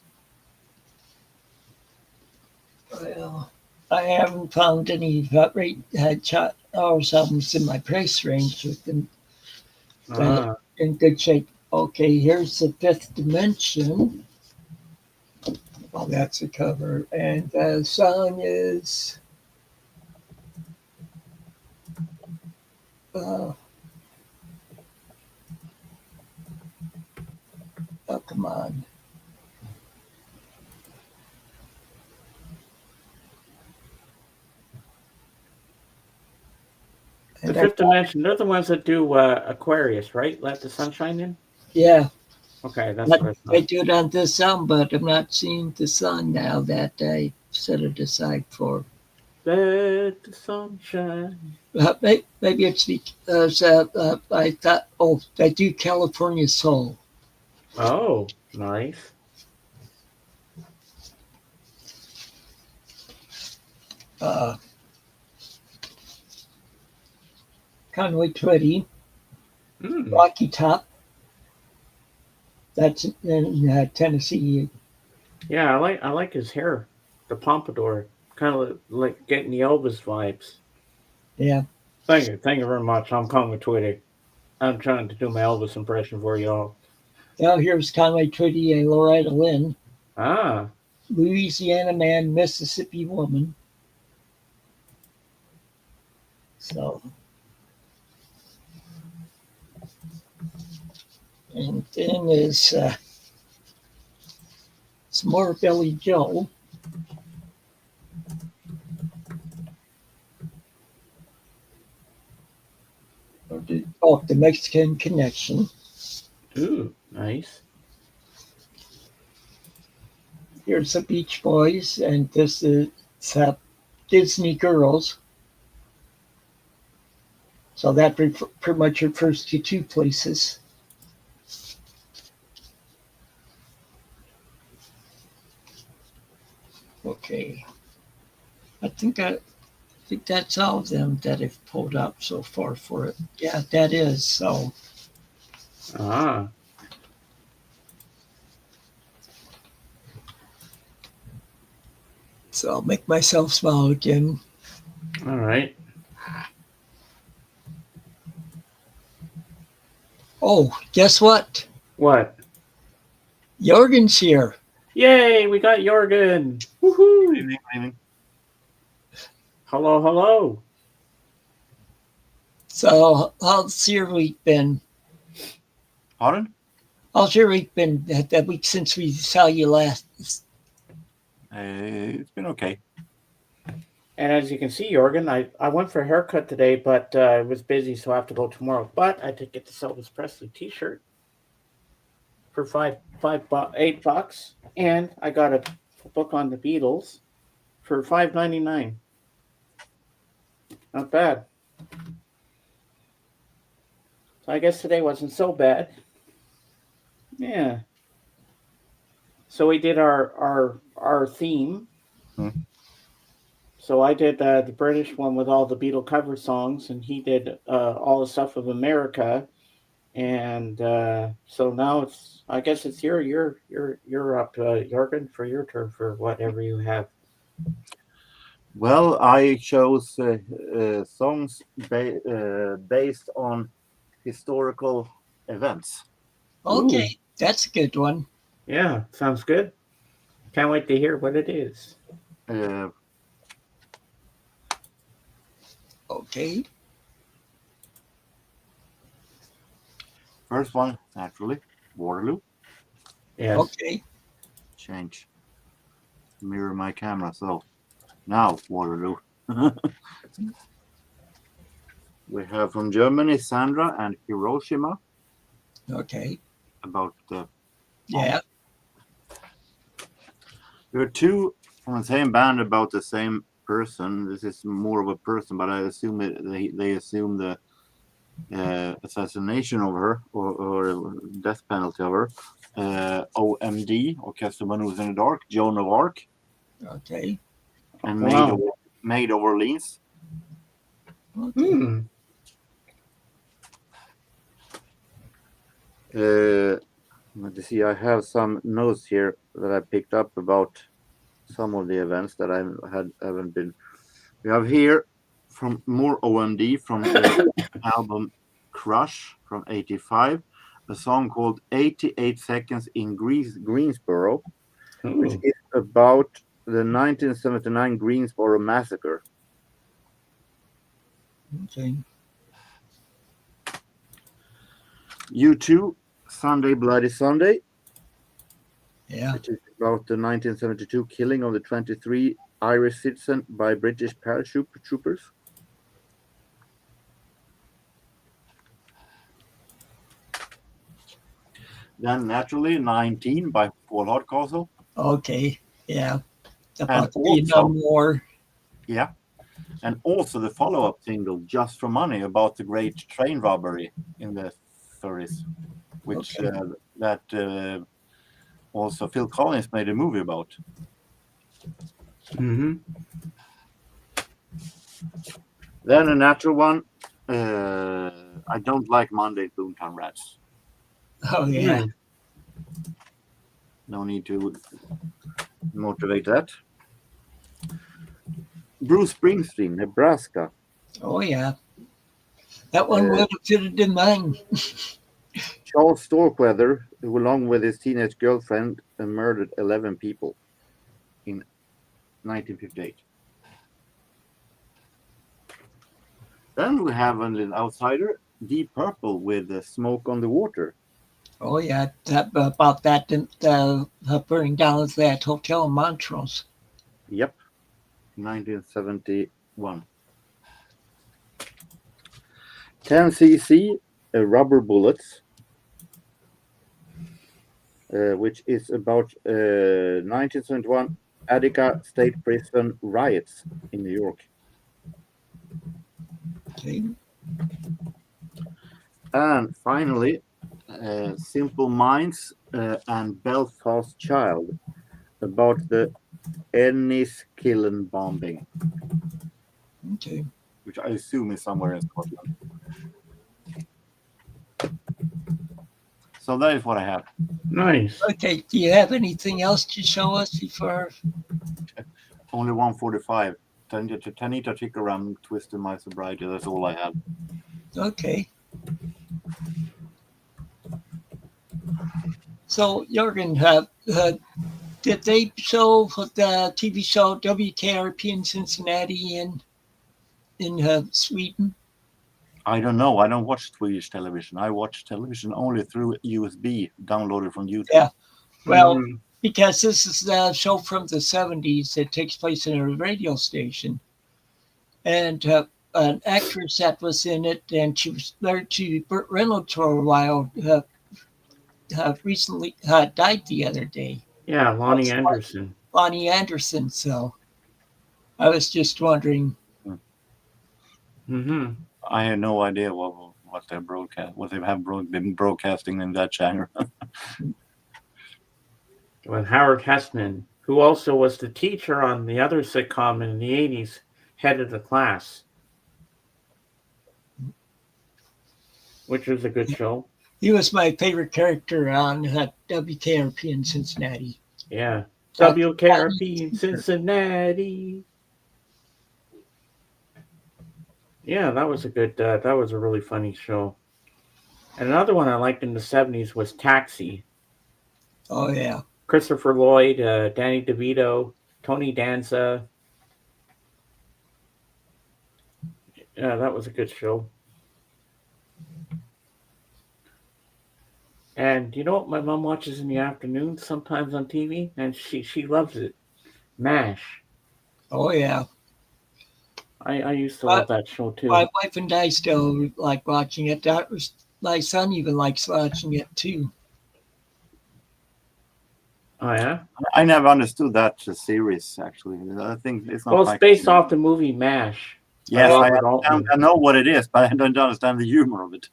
Well, I haven't found any Ray Charles albums in my price range with them Ah, in good shape. Okay, here's the Fifth Dimension. Well, that's a cover, and the song is. Uh, oh, come on. the And I, Fifth Dimension. They're the ones that do Aquarius, right? Let the sunshine in. yeah, Okay, that's what I I thought. do it on this song, but I'm not seeing the song now that I set it aside for. Let the sunshine. Maybe it's because I thought, oh, I do California Soul. Oh, nice. Uh, Conway Twitty, Mm. Rocky Top. That's in Tennessee. Yeah, I like his hair, the pompadour, kind of like getting the Elvis vibes. Yeah. Thank you very much. I'm Conway Twitty. I'm trying to do my Elvis impression for y'all. Now here's Conway Twitty and Loretta Lynn, Ah, Louisiana Man, Mississippi Woman. So, and then is some more Billy Joel. Oh, the Mexican Connection. ooh, nice. Here's the Beach Boys, and this is Disney Girls. So that pretty much refers to two places. Okay, I think that's all of them that I've pulled up so far for it. Yeah, that is. Ah, So I'll make myself smile again. all right. Oh, guess what? What? Jorgen's here. Yay, we got Jorgen. Good Woohoo! evening. Good evening. Hello, hello. So how's your week been? Pardon? How's your week been that week since we saw you last? It's been okay. And as you can see, Jorgen, I went for a haircut today, but I was busy, so I have to go tomorrow. But I did get the Elvis Presley T-shirt for $8, and I got a book on the Beatles for $5.99. Not bad. So I guess today wasn't so bad. Yeah. So we did our theme. Hmm. So I did the British one with all the Beatle cover songs, and he did all the stuff of America. And so now I guess it's you're up, Jorgen, for your turn for whatever you have. Well, I chose songs based on historical events. Okay, Ooh, that's a good one. yeah, sounds good. Can't wait to hear what it is. Uh, Okay. First one, naturally, Waterloo. Yes. Okay. Change, mirror my camera. So now Waterloo. We have from Germany, Sandra and Hiroshima, Okay. about the Yeah. There are two from the same band about the same person. This is more of a person, but I assume they assume the assassination of her or death penalty of her. OMD, Orchestra Maneuvers in the Dark, Joan of Arc, Okay. and Wow. Maid of Orleans. Okay. Uh, Let me see. I have some notes here that I picked up about some of the events that haven't been. We have here from more OMD from the album Crush from '85, a song called 88 Seconds in Greensboro, which Ooh. is about the 1979 Greensboro massacre. Okay. U2, Sunday Bloody Sunday, Yeah. which is about the 1972 killing of the 23 Irish citizens by British paratroopers. Then, naturally, 19 by Paul Hardcastle. Okay. Yeah. And About the Vietnam War. Yeah. And also the follow-up single, Just for Money, about the great train robbery in the 30s, which also Phil Collins made a movie about. Mm-hmm. Then a natural one, I don't like Monday Boomtown Rats. Oh yeah. Nice. No need to motivate that. Bruce Springsteen, Nebraska. Oh yeah. That one would have fitted in mine. Charles Starkweather, who along with his teenage girlfriend murdered 11 people in 1958. Then we have a little outsider, Deep Purple with Smoke on the Water. Oh yeah. About that burning down that hotel in Montrose. Yep, 1971. 10cc Rubber Bullets, which is about 1971 Attica State Prison riots in New York. Okay. And finally, Simple Minds and Belfast Child, about the Enniskillen bombing, Okay. which I assume is somewhere in Scotland. So that is what I have. Nice. Okay. Do you have anything else to show us before? Only 145. Tanita Chikaram twisted my sobriety. That's all I have. Okay. So Jürgen, did they show the TV show WKRP in Cincinnati in Sweden? I don't know. I don't watch Swedish television. I watch television only through USB, downloaded from YouTube. Yeah. Well, Mhm. because this is a show from the 70s that takes place in a radio station. And an actress that was in it, and she was married to Burt Reynolds for a while, recently died the other day. Yeah, Lonnie Anderson. Lonnie Anderson. So I was just wondering. Mm-hmm. I had no idea what they have been broadcasting in that channel. With Howard Hessman, who also was the teacher on the other sitcom in the 80s, head of the class, which was a good show. He was my favorite character on WKRP in Cincinnati. Yeah. WKRP in Cincinnati. Yeah, that was that was a really funny show. And another one I liked in the 70s was Taxi. Oh, yeah. Christopher Lloyd, Danny DeVito, Tony Danza. Yeah, that was a good show. And you know what my mom watches in the afternoon sometimes on TV? And she loves it. MASH. Oh, yeah. I used to love that show too. My wife and I still like watching it. My son even likes watching it too. Oh, yeah? I never understood that series, actually. I think it's not. Well, it's based off the movie MASH. Yes, I know what it is, but I don't understand the humor of it.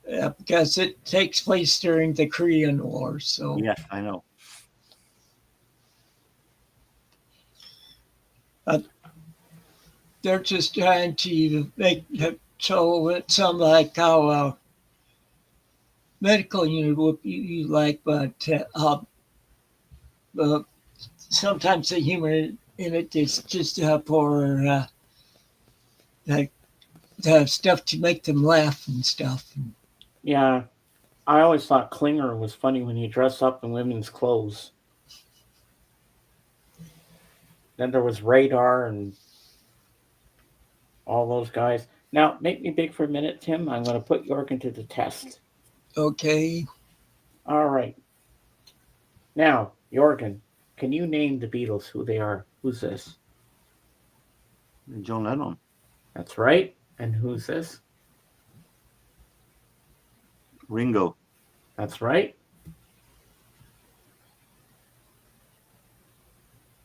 Yeah, because it takes place during the Korean War. So yes, I know. They're just trying to make show it some like how medical unit what you like, but uh, sometimes the humor in it is just for like stuff to make them laugh and stuff. Yeah, I always thought Klinger was funny when he dressed up in women's clothes. Then there was Radar and all those guys. Now, make me big for a minute, Tim. I'm going to put Jorgen to the test. Okay. All right. Now, Jorgen, can you name the Beatles who they are? Who's this? John Lennon, That's right. And who's this? Ringo, That's right.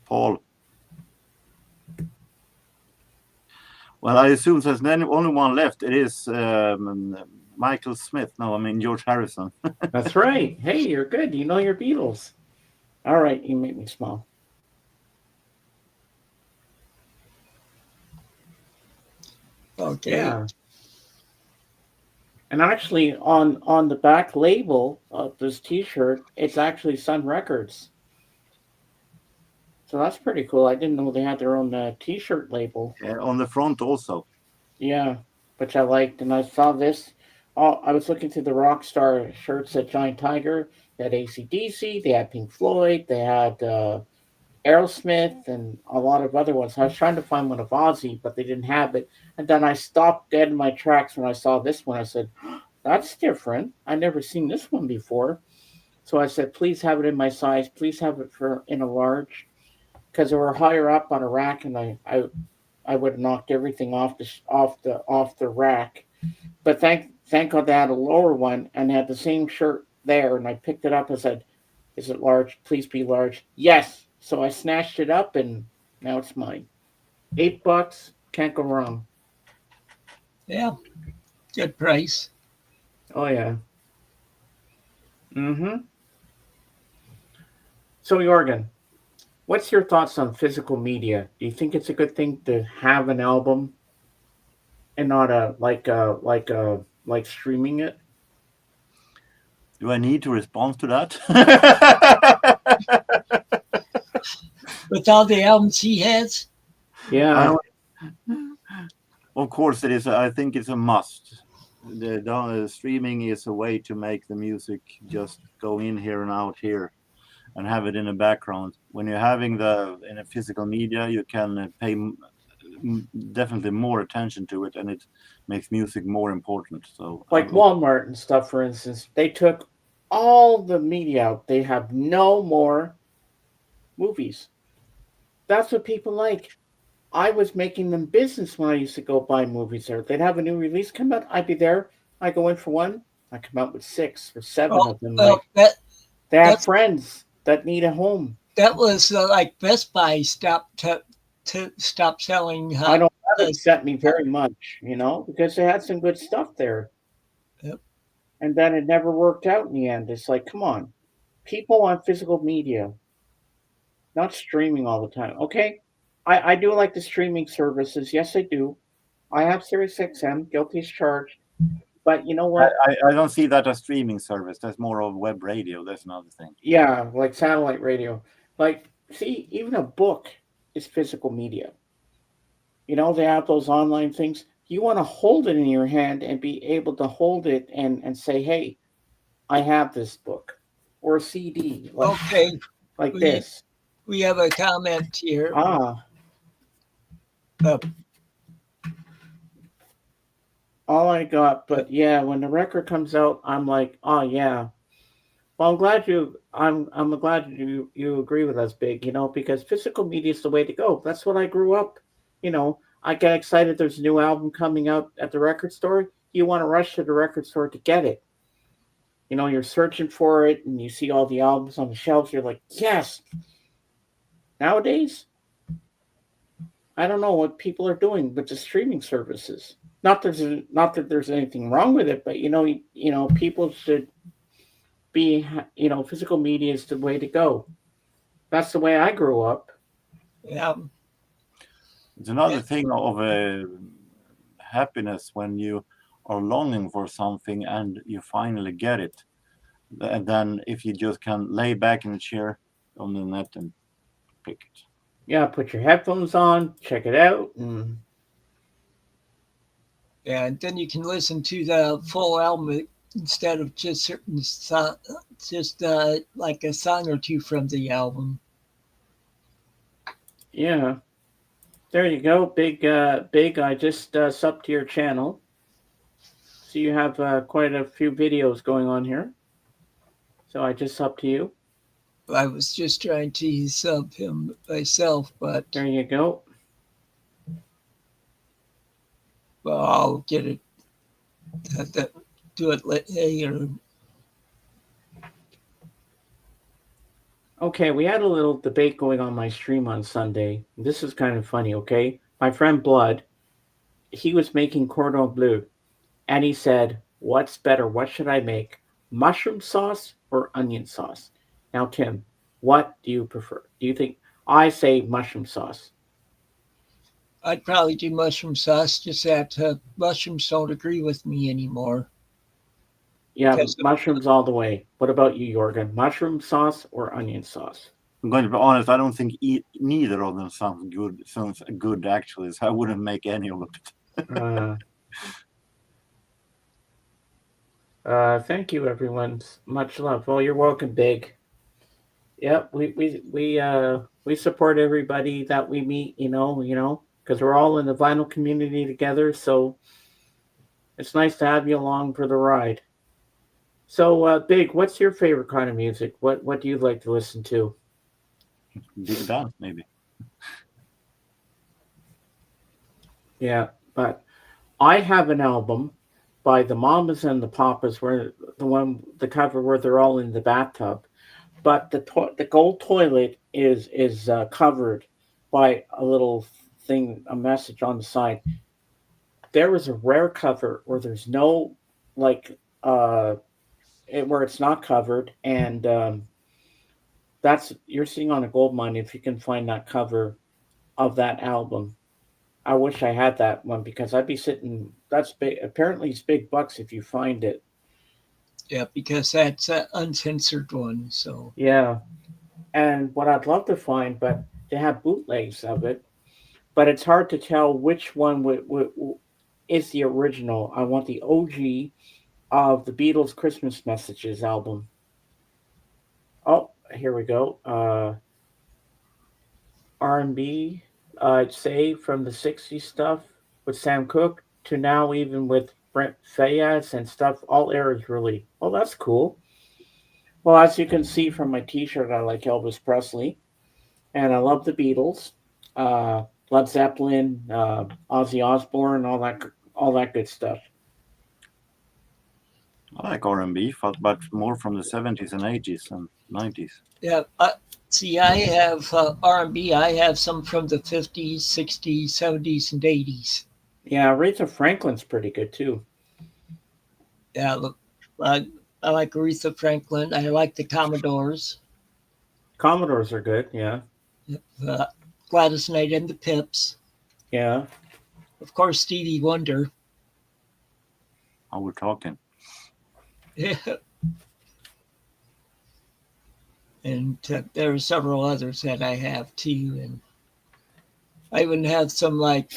Paul. Well, I assume there's only one left. It is Michael Smith. No, I mean George Harrison. That's right. Hey, you're good. You know your Beatles. All right. You make me smile. Okay. Yeah. And actually, on the back label of this T-shirt, it's actually Sun Records. So that's pretty cool. I didn't know they had their own T-shirt label. On the front also. Yeah, which I liked, and I saw this. Oh, I was looking through the Rockstar shirts at Giant Tiger. They had AC/DC, they had Pink Floyd, they had Aerosmith, and a lot of other ones. I was trying to find one of Ozzy, but they didn't have it. And then I stopped dead in my tracks when I saw this one. I said, "That's different. I never seen this one before." So I said, "Please have it in my size. Please have it for in a large." Because they were higher up on a rack, and I would have knocked everything off the rack. But thank God they had a lower one and they had the same shirt there, and I picked it up and said, "Is it large? Please be large." Yes. So I snatched it up, and now it's mine. $8, can't go wrong. Yeah. Good price. Oh yeah. Mm-hmm. So Jorgen, what's your thoughts on physical media? Do you think it's a good thing to have an album and not like streaming it? Do I need to respond to that? With all the albums he has. Yeah. Of course, it is. I think it's a must. The streaming is a way to make the music just go in here and out here, and have it in the background. When you're having in a physical media, you can pay definitely more attention to it, and it makes music more important. So, Like Walmart and stuff, for instance, they took all the media out. They have no more movies. That's what people like. I was making them business when I used to go buy movies there. They'd have a new release come out. I'd be there. I go in for one. I come out with 6 or 7 of them. Well, like they have friends that need a home. That was like Best Buy stopped to stop selling. I don't that upset me very much, because they had some good stuff there. Yep. And then it never worked out in the end. It's like, come on, people want physical media, not streaming all the time. Okay, I do like the streaming services. Yes, I do. I have Sirius XM, guilty as charged. But you know what? I don't see that as streaming service. That's more of web radio. That's another thing. Yeah, like satellite radio. Like, see, even a book is physical media. They have those online things. You want to hold it in your hand and be able to hold it and say, "Hey, I have this book," or a CD. Okay. Like this. We have a comment here. All I got, but yeah, when the record comes out, I'm like, oh yeah. Well, I'm glad you agree with us, Big. Because physical media is the way to go. That's what I grew up. I get excited. There's a new album coming out at the record store. You want to rush to the record store to get it. You're searching for it, and you see all the albums on the shelves. You're like, yes. Nowadays, I don't know what people are doing with the streaming services. Not that there's anything wrong with it, but people should be, physical media is the way to go. That's the way I grew up. Yeah. It's another thing of happiness when you are longing for something and you finally get it. And then if you just can lay back in a chair on the net and pick it. Yeah, put your headphones on, check it out, and Yeah, and then you can listen to the full album instead of just just like a song or two from the album. yeah. There you go, big. I just subbed to your channel, so you have quite a few videos going on here. So I just subbed to you. I was just trying to sub him myself, but There you go. well, I'll get it. Do it later. Okay, we had a little debate going on my stream on Sunday. This is kind of funny. Okay, my friend Blood, he was making cordon bleu, and he said, "What's better? What should I make? Mushroom sauce or onion sauce?" Now, Tim, what do you prefer? Do you think I say mushroom sauce? I'd probably do mushroom sauce, just that mushrooms don't agree with me anymore. Yeah, Because mushrooms all the way. What about you, Jorgen? Mushroom sauce or onion sauce? I'm going to be honest. I don't think neither of them sounds good. Sounds good actually. So I wouldn't make any of it. Thank you, everyone. Much love. Well, you're welcome, Big. Yep, we support everybody that we meet. Because we're all in the vinyl community together. So it's nice to have you along for the ride. So, Big, what's your favorite kind of music? What do you like to listen to? Big band, maybe. Yeah, but I have an album by the Mamas and the Papas, where the cover where they're all in the bathtub, but the gold toilet is covered by a little thing, a message on the side. There was a rare cover where there's no like where it's not covered, and that's you're seeing on a gold mine if you can find that cover of that album. I wish I had that one because I'd be sitting. That's big. Apparently, it's big bucks if you find it. yeah, because that's an uncensored one. So Yeah, and what I'd love to find, but they have bootlegs of it, but it's hard to tell which one is the original. I want the OG of the Beatles' Christmas Messages album. Oh, here we go. R&B, I'd say from the '60s stuff with Sam Cooke to now even with Brent Fayez and stuff. All eras really. Oh, that's cool. Well, as you can see from my T-shirt, I like Elvis Presley, and I love the Beatles, Led Zeppelin, Ozzy Osbourne, all that good stuff. I like R&B, but more from the 70s and 80s and 90s. yeah, see, I have R&B. I have some from the 50s, 60s, 70s, and 80s. Yeah, Aretha Franklin's pretty good too. Yeah, look, I like Aretha Franklin. I like the Commodores. Commodores are good. Yeah, Uh, Gladys Knight and the Pips. yeah. Of course, Stevie Wonder. How we're talking. Yeah. And there are several others that I have too. And I even have some Whereas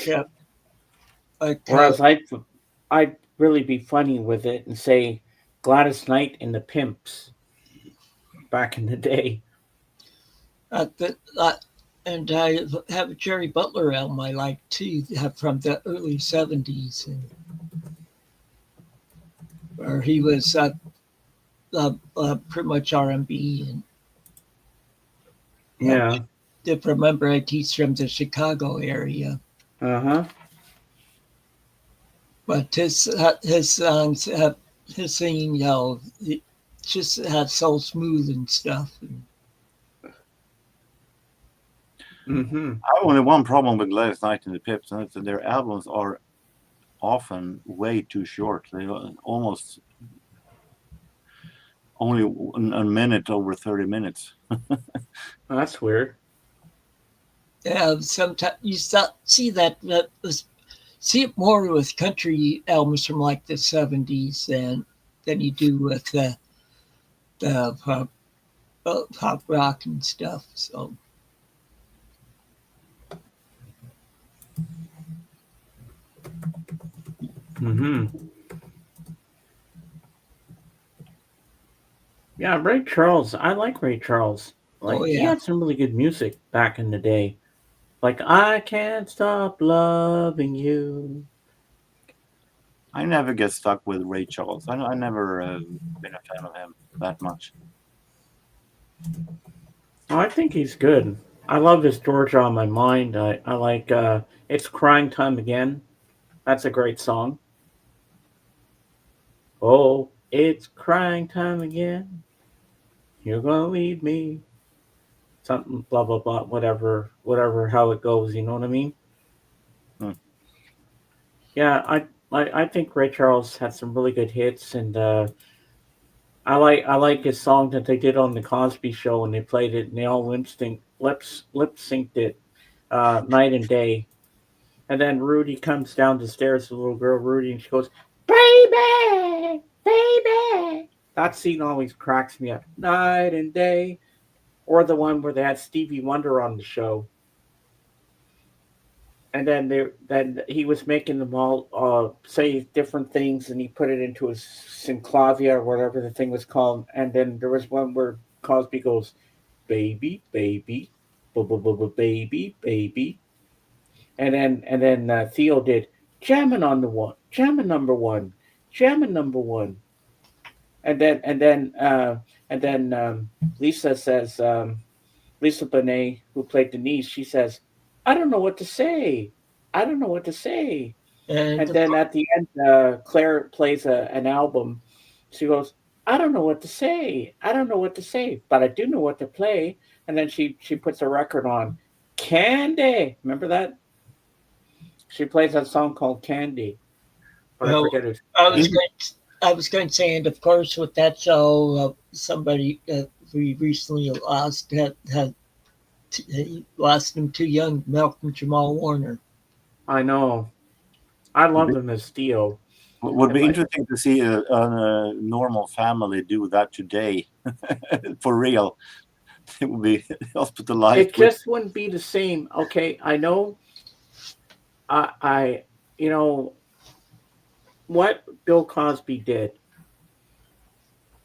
I'd really be funny with it and say Gladys Knight and the Pimps back in the day. and I have a Jerry Butler album I like too, from the early 70s, and where he was pretty much R&B. And Yeah. if remember, he's from the Chicago area. Uh-huh. But his songs, his singing, it just so smooth and stuff. Mm-hmm. I have only one problem with Gladys Knight and the Pips, and it's that their albums are often way too short. They almost only a minute over 30 minutes. That's weird. Yeah, sometimes you see that see it more with country albums from like the 70s than you do with pop, pop rock and stuff. So Mm-hmm. Yeah, Ray Charles. I like Ray Charles. oh Like he yeah, had some really good music back in the day. Like I can't stop loving you. I never get stuck with Ray Charles. I never been a fan of him that much. Oh, I think he's good. I love his Georgia on My Mind. I like It's Crying Time Again. That's a great song. Oh, it's crying time again. You're gonna leave me. Something blah blah blah. Whatever. How it goes. You know what I mean? Hmm. Yeah, I think Ray Charles had some really good hits, and I like his song that they did on the Cosby Show, and they played it, and they all lip synced it, night and day. And then Rudy comes down the stairs, the little girl Rudy, and she goes, "Baby, baby." That scene always cracks me up, night and day. Or the one where they had Stevie Wonder on the show, and then he was making them all say different things, and he put it into his synclavia or whatever the thing was called. And then there was one where Cosby goes, "Baby, baby, baby, baby," and then Theo did jamming on the one, jamming number one, jamming number one, and then Lisa says. Lisa Bonet, who played Denise, she says, "I don't know what to say. I don't know what to say." and And of then course, at the end, Claire plays an album. She goes, "I don't know what to say. I don't know what to say, but I do know what to play." And then she puts a record on, Candy. Remember that? She plays that song called Candy, but I well, forget it. I was Uh, going. I was going to say, and of course, with that show, somebody that we recently lost had lost him too young, Malcolm Jamal Warner. I know. I Would love be, him as Theo. would And be like, interesting to see a normal family do that today, for real. It would be hospitalized it with. just wouldn't be the same. Okay, I know. I you know what Bill Cosby did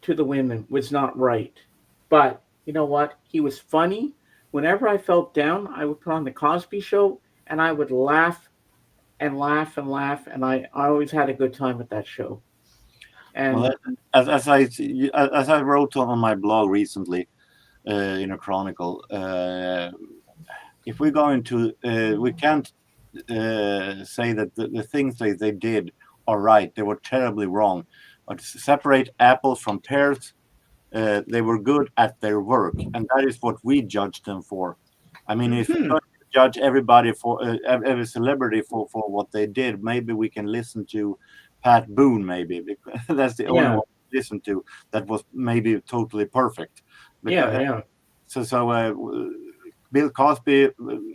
to the women was not right. But you know what? He was funny. Whenever I felt down, I would put on the Cosby Show, and I would laugh and laugh and laugh, and I always had a good time at that show. Well, And as I wrote on my blog recently, in a chronicle, if we're going to, we can't say that the things they did are right. They were terribly wrong. But separate apples from pears. They were good at their work, and that is what we judge them for. I mean, if we're mhm, going to judge everybody for every celebrity for what they did, maybe we can listen to Pat Boone. Maybe because that's the only yeah, one to listen to that was maybe totally perfect. yeah, Because yeah. Bill Cosby,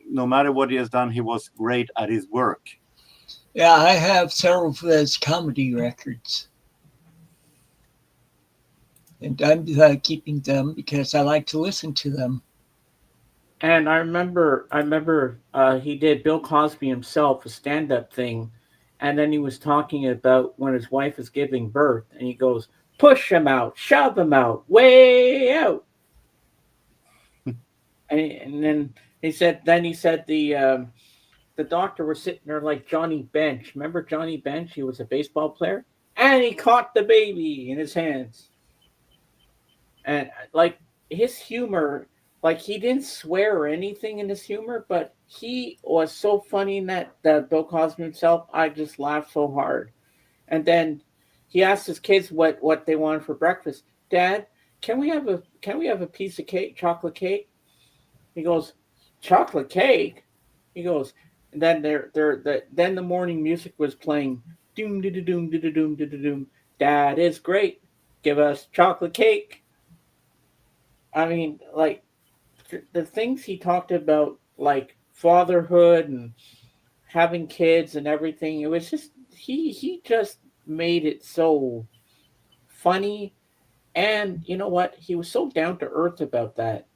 no matter what he has done, he was great at his work. Yeah, I have several of his comedy records, and I'm keeping them because I like to listen to them. And I remember he did Bill Cosby himself a stand-up thing, and then he was talking about when his wife is giving birth, and he goes, "Push him out, shove him out, way out." And then he said the doctor was sitting there like Johnny Bench. Remember Johnny Bench? He was a baseball player, and he caught the baby in his hands. And like his humor, like he didn't swear or anything in his humor, but he was so funny in that Bill Cosby himself. I just laughed so hard. And then he asked his kids what they wanted for breakfast. Dad, can we have a piece of cake, chocolate cake? He goes, chocolate cake. He goes, and then then the morning music was playing. Doom doom doom doom doom doom doom. Dad is great. Give us chocolate cake. I mean, like the things he talked about, like fatherhood and having kids and everything. It was just he just made it so funny And you know what? He was so down to earth about that.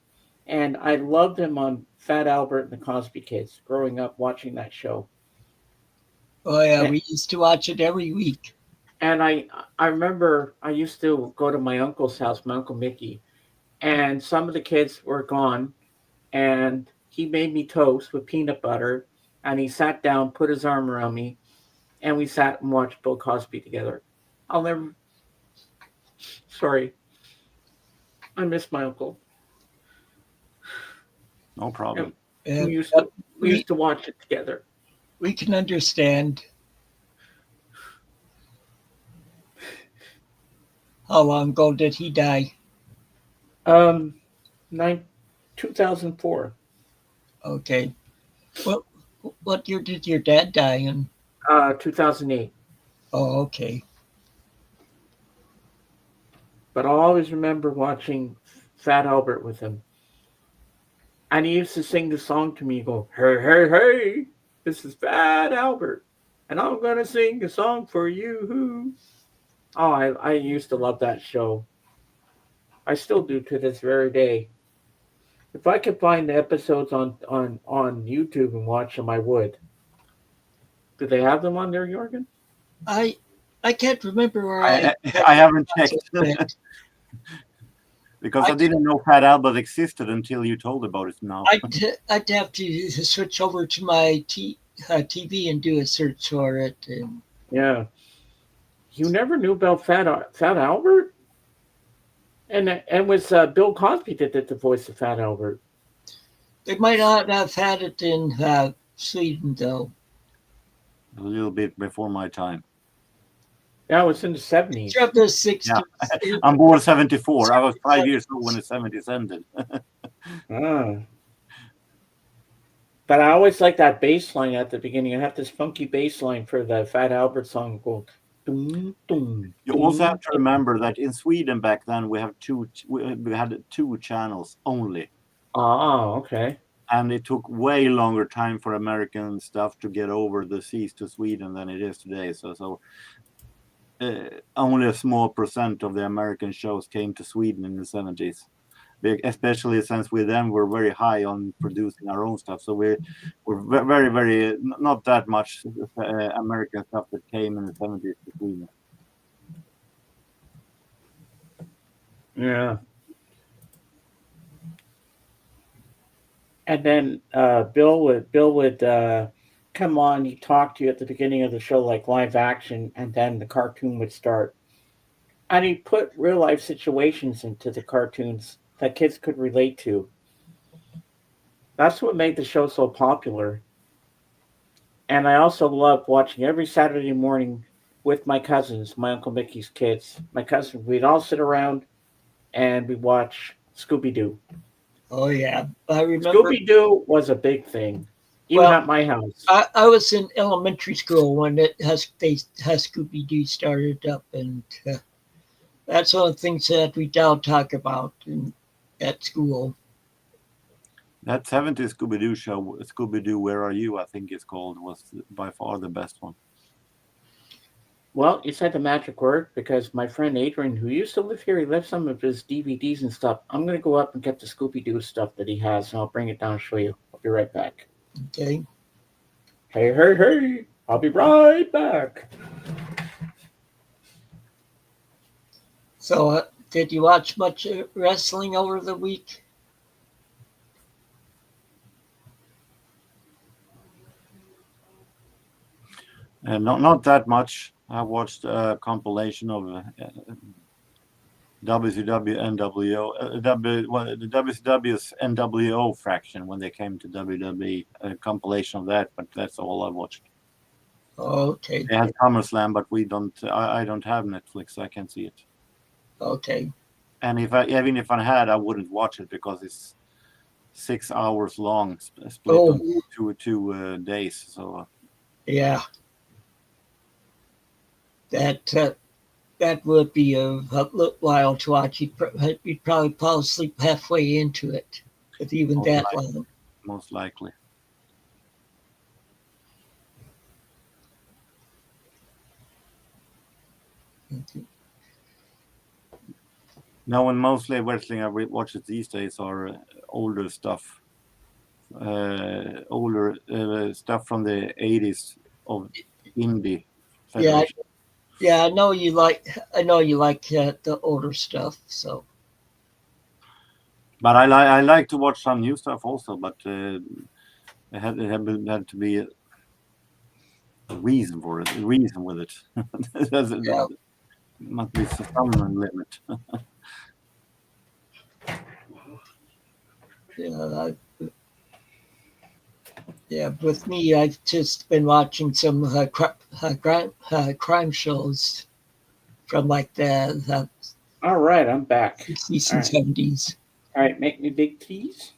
And I loved him on Fat Albert and the Cosby Kids growing up watching that show. Oh yeah, And, we used to watch it every week. and I remember I used to go to my uncle's house, my uncle Mickey, and some of the kids were gone, and he made me toast with peanut butter, and he sat down, put his arm around me, and we sat and watched Bill Cosby together. I'll never. Sorry, I miss my uncle. No And problem. Uh, we used but to we we used to watch it together. we can understand how long ago did he die? Um, nine, 2004. Okay. What what year did your dad die in? 2008. Oh, okay. But I'll always remember watching Fat Albert with him. And he used to sing the song to me, go, hey, hey, hey, this is Fat Albert. And I'm going to sing a song for you. Oh, I used to love that show. I still do to this very day. If I could find the episodes on YouTube and watch them, I would. Do they have them on there, Jorgen? I I can't remember where I had I that haven't checked bit. because I I didn't know Fat Albert existed until you told about it now. I'd have to switch over to my TV and do a search for it. And Yeah. You never knew about Fat Albert? And was Bill Cosby that did the voice of Fat Albert? they might not have had it in Sweden though. A little bit before my time. Yeah, it was in the It's 70s. from the Yeah, 60s. I'm born 74. I was 5 years old when the 70s ended. Ah. But I always like that bass line at the beginning. I have this funky bass line for the Fat Albert song called Doom Doom You also have Doom. to remember that in Sweden back then we had two channels only, Ah, okay. and it took way longer time for American stuff to get over the seas to Sweden than it is today. So only a small percent of the American shows came to Sweden in the 70s. Especially since we then were very high on producing our own stuff, so we're very very not that much American stuff that came in the 70s to Sweden. Yeah. And then Bill would come on. He'd talk to you at the beginning of the show like live action, and then the cartoon would start. And he'd put real life situations into the cartoons that kids could relate to. That's what made the show so popular. And I also loved watching every Saturday morning with my cousins, my Uncle Mickey's kids. My cousins, we'd all sit around and we'd watch Scooby Doo. Oh yeah, I remember. Scooby Doo was a big thing, even Well, at my house. I was in elementary school when has Scooby Doo started up, and that's one of the things that we now talk about at school. That 70s Scooby-Doo show, Scooby-Doo Where Are You, I think it's called, was by far the best one. Well, you said the magic word because my friend Adrian, who used to live here, he left some of his DVDs and stuff. I'm going to go up and get the Scooby Doo stuff that he has, and I'll bring it down and show you. I'll be right back. Okay. Hey, hey, hey. I'll be right back. So, did you watch much wrestling over the week? Not that much. I watched a compilation of WCW NWO, the WCW's NWO fraction when they came to WWE, a compilation of that, but that's all I watched. Okay. They had SummerSlam, but I don't have Netflix, so I can't see it. Okay. And even if I had, I wouldn't watch it because it's 6 hours long, split on two days. So Yeah. That would be a little while to watch. You'd probably fall asleep halfway into it, if even that long. most likely. No, and mostly everything I watch these days are older stuff, older stuff from the 80s of indie Yeah, federation. yeah. I know you like. I know you like the older stuff. So But I like to watch some new stuff also. But it had to be a reason for it. A reason with it. yeah, Must be some limit. yeah. Yeah, with me, I've just been watching some crime shows from like the All right, I'm back. 60s All and right. 70s. All right, make me big tease.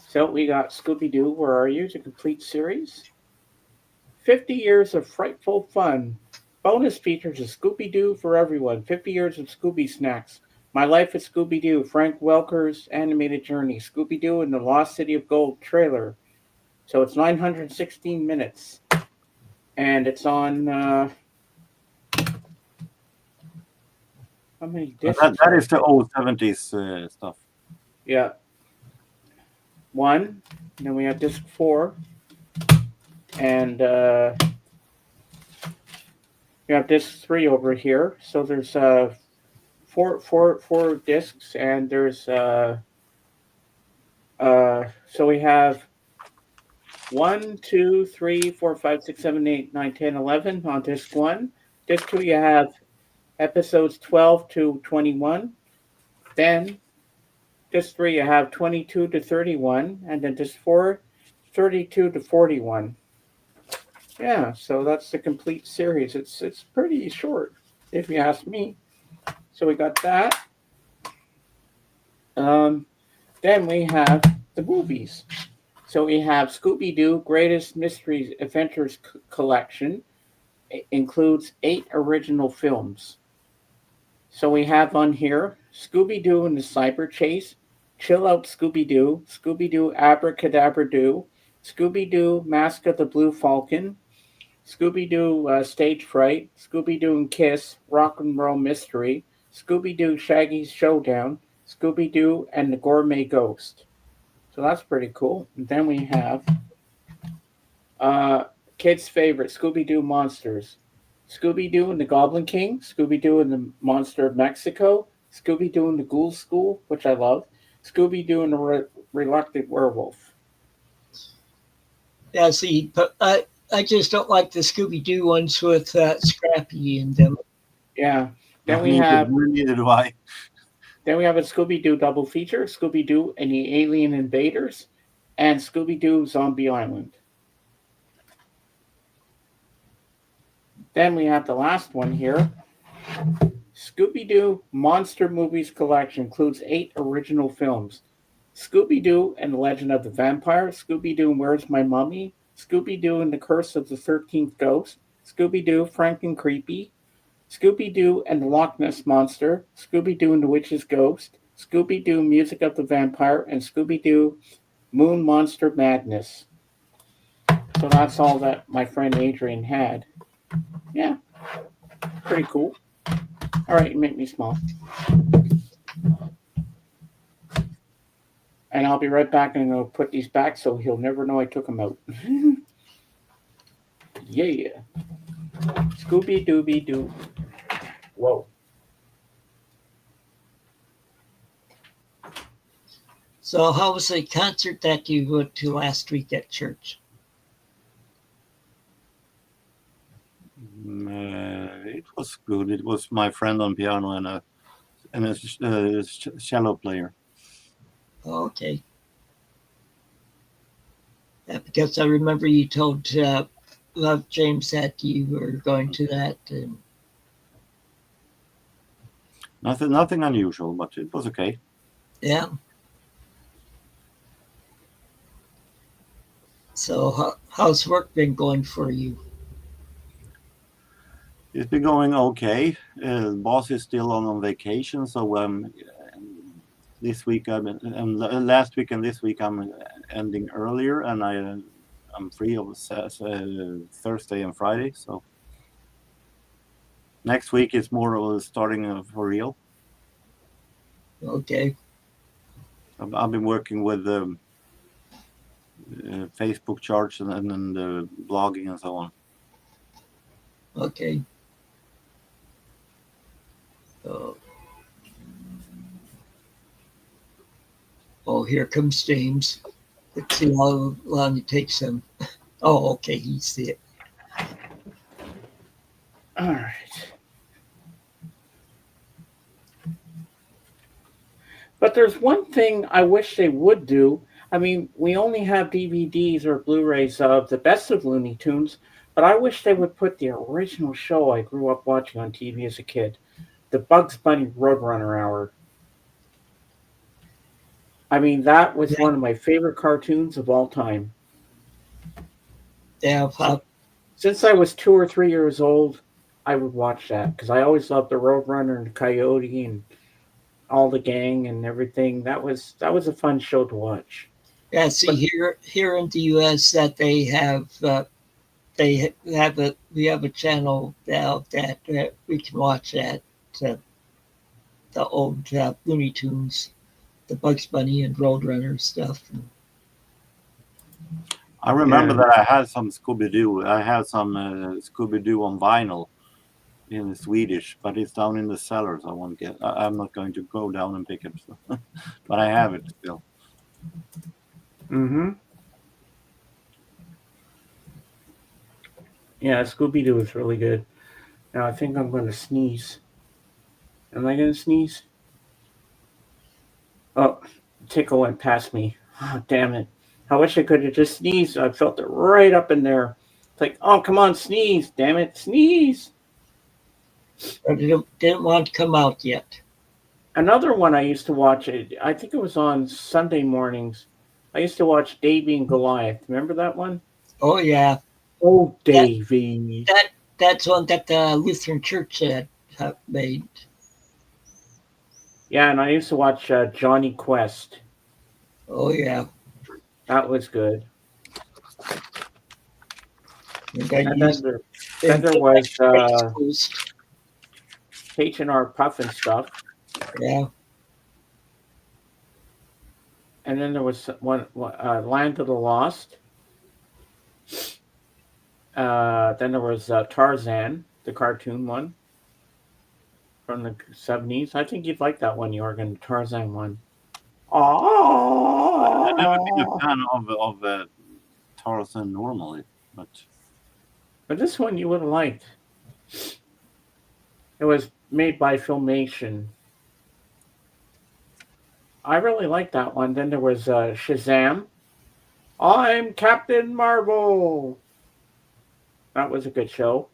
So we got Scooby Doo, Where Are You? It's a complete series. 50 years of frightful fun. Bonus features of Scooby Doo for everyone. 50 years of Scooby snacks. My Life at Scooby Doo. Frank Welker's animated journey. Scooby Doo and the Lost City of Gold trailer. So it's 916 minutes. And it's on, how many discs? That is the old 70s stuff. Yeah. One. And then we have disc 4. And we have disc 3 over here. So there's four discs, and there's so we have 1, 2, 3, 4, 5, 6, 7, 8, 9, 10, 11 on disc 1. Disc 2, you have episodes 12 to 21. Then disc 3, you have 22 to 31, and then disc 4, 32 to 41. Yeah, so that's the complete series. It's pretty short, if you ask me. So we got that. Then we have the movies. So we have Scooby Doo Greatest Mysteries Adventures Collection. It includes 8 original films. So we have on here Scooby Doo and the Cyber Chase, Chill Out Scooby Doo, Scooby Doo Abracadabra Doo, Scooby Doo Mask of the Blue Falcon, Scooby Doo Stage Fright, Scooby Doo and Kiss Rock and Roll Mystery, Scooby Doo Shaggy's Showdown, Scooby Doo and the Gourmet Ghost. So that's pretty cool. And then we have kids' favorite Scooby Doo monsters. Scooby Doo and the Goblin King, Scooby Doo and the Monster of Mexico, Scooby Doo and the Ghoul School, which I love, Scooby Doo and the Reluctant Werewolf. Yeah, see, but I just don't like the Scooby Doo ones with Scrappy in them. Yeah. Then we have Neither do I. Then we have a Scooby Doo double feature: Scooby Doo and the Alien Invaders, and Scooby Doo Zombie Island. Then we have the last one here. Scooby Doo Monster Movies Collection includes 8 original films: Scooby Doo and the Legend of the Vampire, Scooby Doo and Where's My Mummy, Scooby Doo and the Curse of the 13th Ghost, Scooby Doo Frank and Creepy, Scooby Doo and the Loch Ness Monster, Scooby Doo and the Witch's Ghost, Scooby Doo Music of the Vampire, and Scooby Doo Moon Monster Madness. So that's all that my friend Adrian had. Yeah, pretty cool. All right, you make me small. And I'll be right back and I'll put these back so he'll never know I took them out. Yeah. Scooby Dooby Doo. Whoa. So, how was the concert that you went to last week at church? It was good. It was my friend on piano and a cello player. Oh, okay. Yeah, because I remember you told Love James that you were going to that. And Nothing unusual, but it was okay. yeah. So, how's work been going for you? It's been going okay. Boss is still on vacation, so this week last week and this week I'm ending earlier, and I'm free of Thursday and Friday. So next week is more of starting for real. Okay. I've been working with Facebook charts and blogging and so on. Okay. Oh, oh, here comes James. Let's see how long it takes him. Oh, okay, he's there. All right. But there's one thing I wish they would do. I mean, we only have DVDs or Blu-rays of the best of Looney Tunes, but I wish they would put the original show I grew up watching on TV as a kid, the Bugs Bunny Roadrunner Hour. I mean, that was Yeah, one of my favorite cartoons of all time. yeah, Since I was 2 or 3 years old, I would watch that because I always loved the Roadrunner and the Coyote and all the gang and everything. That was a fun show to watch. yeah. See, But here in the U.S. that we have a channel now that we can watch that uh, the old Looney Tunes, the Bugs Bunny and Roadrunner stuff. I remember yeah, that I had some Scooby Doo. I have some Scooby Doo on vinyl in Swedish, but it's down in the cellar, so I won't get. I'm not going to go down and pick it, but I have it still. mm-hmm. Yeah, Scooby Doo is really good. Now I think I'm going to sneeze. Am I going to sneeze? Oh, tickle went past me. Oh, damn it! I wish I could have just sneezed. I felt it right up in there. It's like, oh, come on, sneeze! Damn it, sneeze! But it didn't want to come out yet. Another one I used to watch. I think it was on Sunday mornings. I used to watch Davy and Goliath. Remember that one? Oh yeah, Oh, that Davy. that's one that the Lutheran Church had made. Yeah, and I used to watch Johnny Quest. Oh yeah, That was good. and I And used then and there was Space Coast. H&R Puff and stuff. Yeah, And then there was Land of the Lost. Then there was Tarzan, the cartoon one from the 70s. I think you'd like that one, Jorgen, the Tarzan one. I've never been a Oh, fan of Tarzan normally, but but this one you would have liked. It was made by Filmation. I really liked that one. Then there was Shazam. I'm Captain Marvel. That was a good show.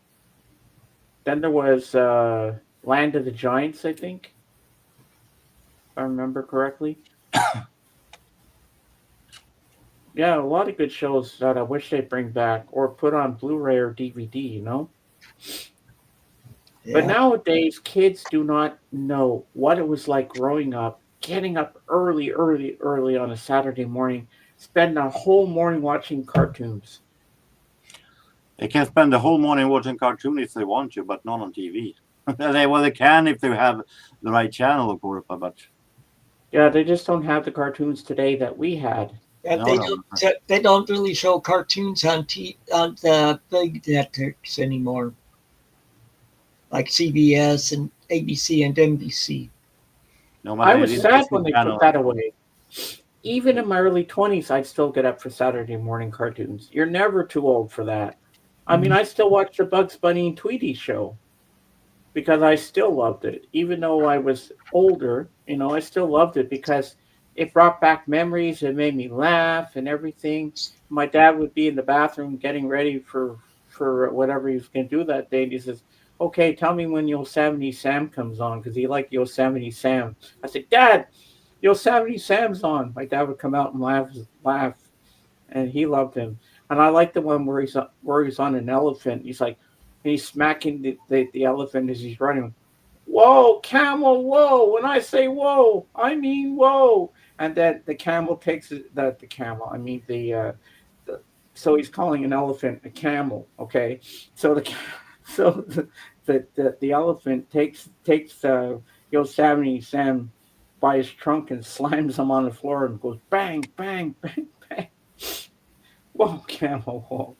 Then there was Land of the Giants, I think, if I remember correctly. Yeah, a lot of good shows that I wish they'd bring back or put on Blu-ray or DVD, you know? But yeah. nowadays, kids do not know what it was like growing up, getting up early, early, early on a Saturday morning, spending a whole morning watching cartoons. they can spend the whole morning watching cartoon if they want to, but not on TV. They can if they have the right channel, of course, but Yeah, they just don't have the cartoons today that we had. Yeah, no. they don't really show cartoons on the big networks anymore, like CBS and ABC and NBC. No, I but was it sad is when they channel. took that away. Even in my early 20s, I'd still get up for Saturday morning cartoons. You're never too old for that. I mean, I still watch the Bugs Bunny and Tweety show because I still loved it. Even though I was older, I still loved it because it brought back memories. It made me laugh and everything. My dad would be in the bathroom getting ready for whatever he was going to do that day. And he says, "Okay, tell me when Yosemite Sam comes on," because he liked Yosemite Sam. I said, "Dad, Yosemite Sam's on." My dad would come out and laugh, and he loved him. And I like the one where he's on an elephant. He's like, and he's smacking the elephant as he's running. Whoa, camel! Whoa! When I say whoa, I mean whoa. And then the camel takes the camel. I mean the so he's calling an elephant a camel. Okay, so the elephant takes Yosemite Sam by his trunk and slams him on the floor and goes bang, bang, bang, bang. Whoa, Camel, whoa.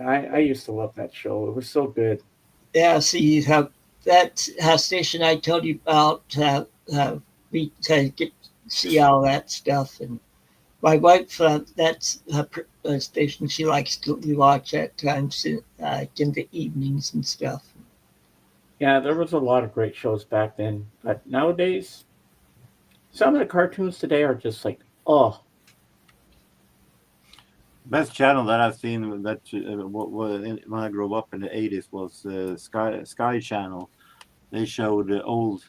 I used to love that show. It was so good. Yeah, see, you have that station I told you about. We get see all that stuff, and my wife, that's a station she likes to watch at times in the evenings and stuff. Yeah, there was a lot of great shows back then, but nowadays, some of the cartoons today are just like, oh, Best channel that I've seen that when I grew up in the 80s was Sky Channel. They showed old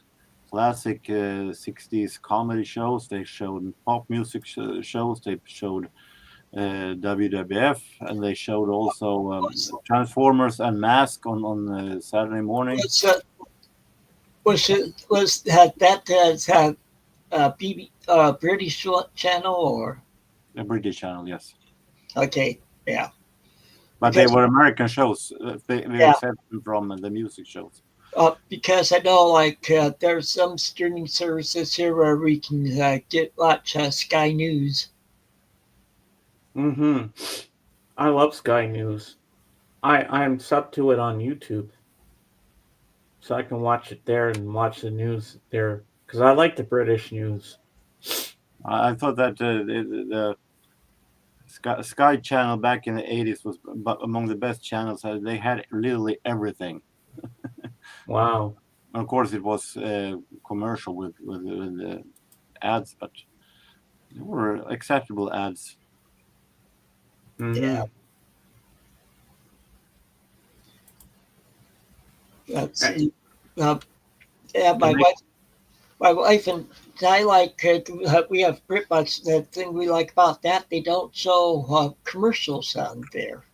classic 60s comedy shows. They showed pop music shows. They showed WWF, and they showed also Transformers and Mask on Saturday morning. Was that as BB British channel or A British channel, yes. okay, yeah. But Because, they were American shows. They yeah, excepted from the music shows. because I know like there's some streaming services here where we can watch Sky News. mm-hmm. I love Sky News. I'm sub to it on YouTube, so I can watch it there and watch the news there because I like the British news. I thought that the Sky Channel back in the 80s was among the best channels. They had literally everything. Wow. Of course, it was commercial with ads, but they were acceptable ads. Mm-hmm. Yeah, that's yeah. My wife and I like we have pretty much the thing we like about that. They don't show commercials on there,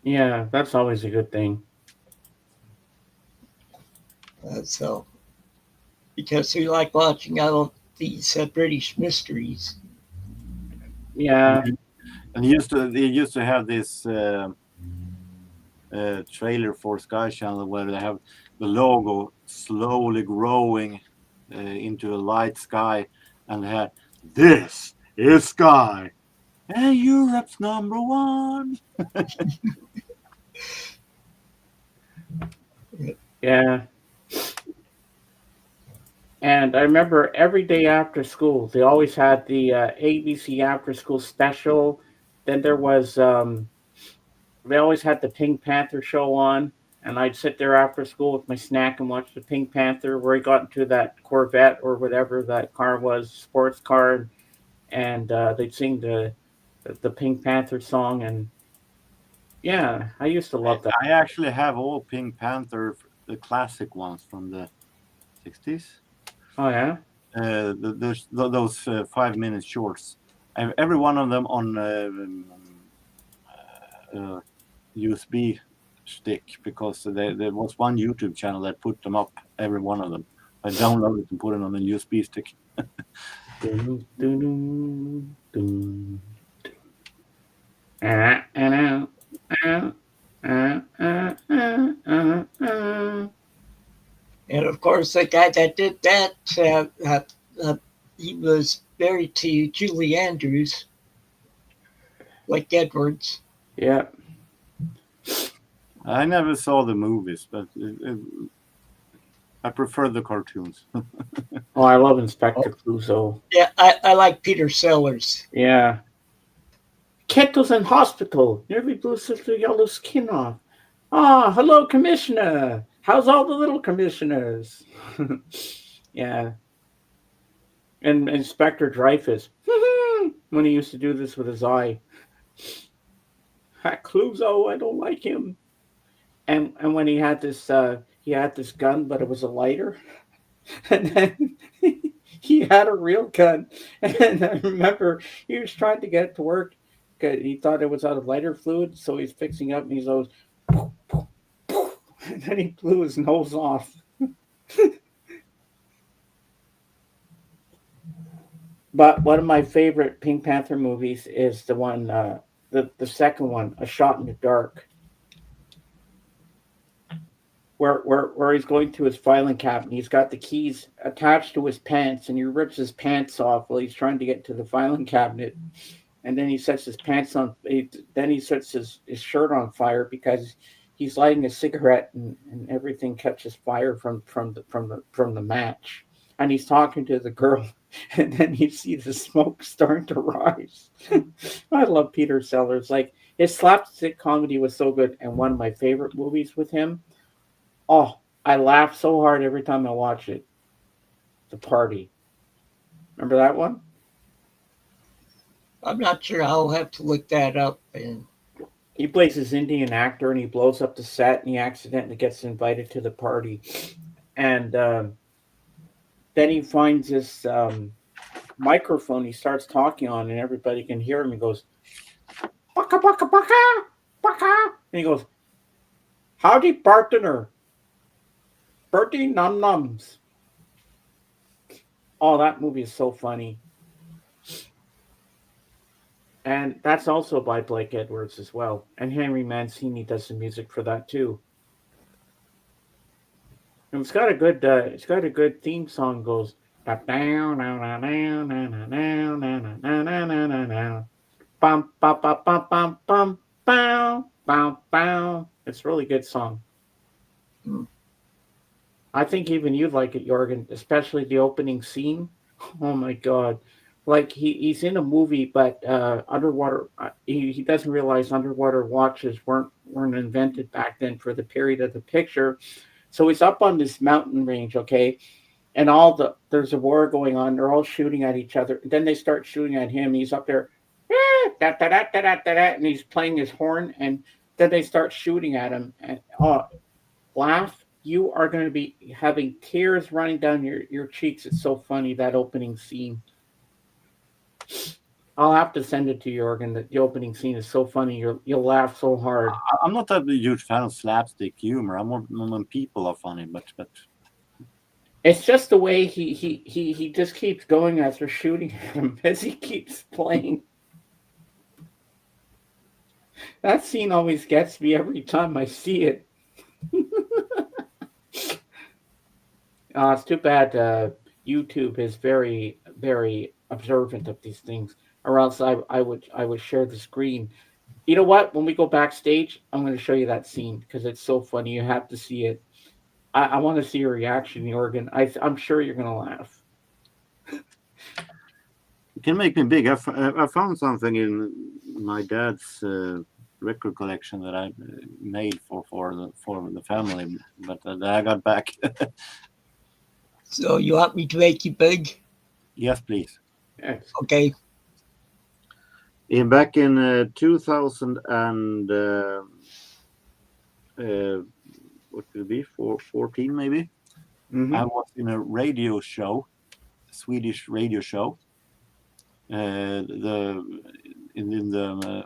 Yeah, that's always a good thing. so because we like watching all of these British mysteries. Yeah. And they used to have this trailer for Sky Channel where they have the logo slowly growing into a light sky, and they had this is Sky and Europe's number one. Yeah. And I remember every day after school, they always had the ABC after school special. Then there was, they always had the Pink Panther show on. And I'd sit there after school with my snack and watch the Pink Panther, where he got into that Corvette or whatever that car was, sports car. And they'd sing the Pink Panther song. And yeah, I used to love that. I actually have all Pink Panther, the classic ones from the 60s. Oh, yeah? Those 5-minute shorts. I have every one of them on USB stick because there was one YouTube channel that put them up, every one of them. I downloaded and put it on a USB stick. Dun, dun, dun, dun. And of course, the guy that did that, he was married to Julie Andrews, like Edwards. Yeah. I never saw the movies, but I prefer the cartoons. Oh, I love Inspector Clouseau. Yeah, I like Peter Sellers. Yeah. Kettle's in hospital. Nearly blew Sister Yellow's skin off. Ah, hello, Commissioner. How's all the little commissioners? Yeah. And Inspector Dreyfus. When he used to do this with his eye. Clouseau, I don't like him. And when he had this gun, but it was a lighter. And then he had a real gun. And I remember he was trying to get it to work. He thought it was out of lighter fluid, so he's fixing up and he's always poof, poof, poof, and then he blew his nose off. But one of my favorite Pink Panther movies is the one, the second one, A Shot in the Dark. where he's going to his filing cabinet. He's got the keys attached to his pants, and he rips his pants off while he's trying to get to the filing cabinet. And then he sets his pants on. Then he sets his shirt on fire because he's lighting a cigarette, and everything catches fire from the match. And he's talking to the girl, and then you see the smoke starting to rise. I love Peter Sellers. Like his slapstick comedy was so good, and one of my favorite movies with him. Oh, I laugh so hard every time I watch it. The Party. Remember that one? I'm not sure. I'll have to look that up. And He plays this Indian actor, and he blows up the set, and he accidentally gets invited to the party. And then he finds this microphone he starts talking on, and everybody can hear him. He goes, "Baka, baka, baka, baka." And he goes, "Howdy, partner. Bertie Num Nums." Oh, that movie is so funny. And that's also by Blake Edwards as well. And Henry Mancini does the music for that too. And it's got a good theme song. Goes bum bum bum bum bum bum bum bum bum. It's a really good song. I think even you'd like it, Jorgen, especially the opening scene. Oh my god! Like he's in a movie, but underwater. He doesn't realize underwater watches weren't invented back then for the period of the picture. So he's up on this mountain range, okay, and there's a war going on. They're all shooting at each other. And then they start shooting at him. He's up there, and he's playing his horn. And then they start shooting at him. And laugh. You are going to be having tears running down your cheeks. It's so funny, that opening scene. I'll have to send it to you, Jorgen. The opening scene is so funny. You'll laugh so hard. I'm not a huge fan of slapstick humor. I'm more when people are funny, but It's just the way he just keeps going as they're shooting at him as he keeps playing. That scene always gets me every time I see it. It's too bad YouTube is very, very observant of these things, or else I would share the screen. You know what? When we go backstage, I'm going to show you that scene because it's so funny. You have to see it. I want to see your reaction, Jorgen. I'm sure you're going to laugh. it can make me big. I found something in my dad's record collection that I made for the family, but I got back. so you want me to make you big? Yes, please. Yes. Okay. Back in 2000 and what could it be? 14 maybe. Mm-hmm. I was in a radio show, Swedish radio show. In the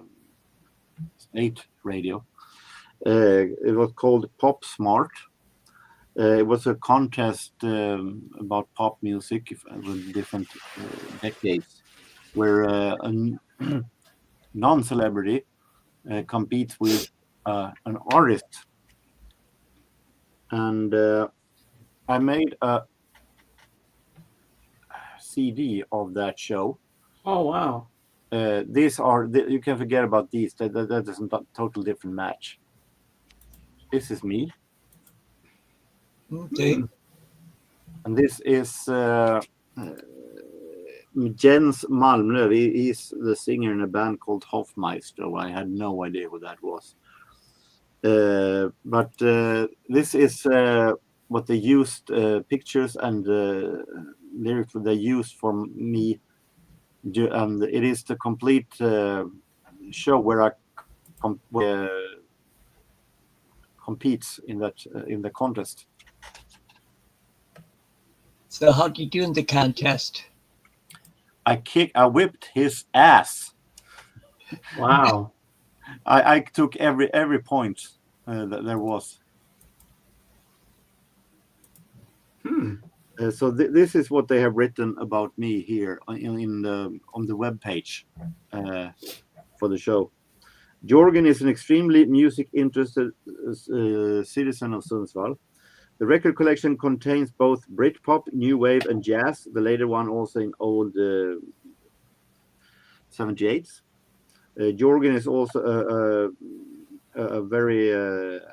state radio. It was called Pop Smart. It was a contest about pop music with different decades, where a non-celebrity competes with an artist. And I made a CD of that show. Oh wow! These are you can forget about these. That is a total different match. This is me. Okay. And this is Jens Malmlöv. He's the singer in a band called Hofmeister. I had no idea who that was. But this is what they used, pictures and lyrics that they used for me. And it is the complete show where I competes in the contest. So how did you do in the contest? I whipped his ass. Wow! I took every point that there was. So this is what they have written about me here on the web page for the show. Jorgen is an extremely music-interested citizen of Sundsvall. The record collection contains both Britpop, new wave, and jazz. The later one also in old 78s. Jorgen is also a very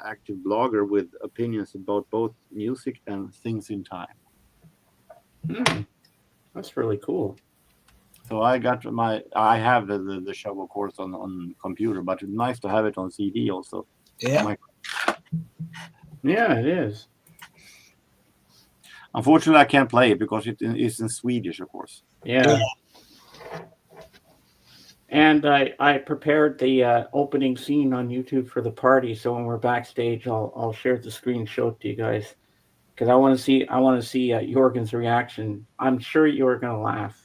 active blogger with opinions about both music and things in time. That's really cool. So I have the show, of course, on computer, but it's nice to have it on CD also. Yeah. Yeah, it is. Unfortunately, I can't play it because it is in Swedish, of course. Yeah. And I prepared the opening scene on YouTube for the party, so when we're backstage, I'll share the screen, show it to you guys, because I want to see Jorgen's reaction. I'm sure you're gonna laugh.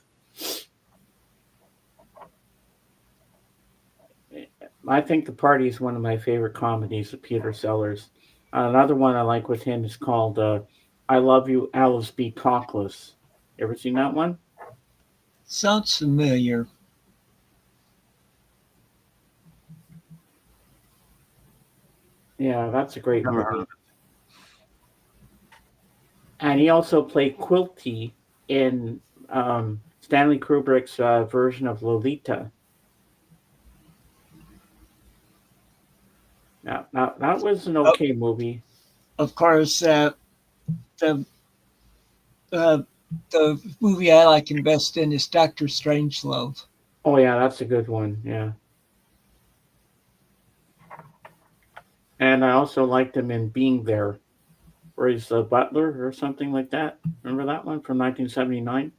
I think the party is one of my favorite comedies of Peter Sellers. Another one I like with him is called "I Love You, Alice B. Cockless." Ever seen that one? Sounds familiar. Yeah, that's a great Never heard movie. of it. And he also played Quilty in Stanley Kubrick's version of Lolita. Now, that was an okay movie. Of course, the uh, the movie I like him best in is Doctor Strangelove. Oh yeah, that's a good one. Yeah, and I also liked him in Being There, where he's the butler or something like that. Remember that one from 1979?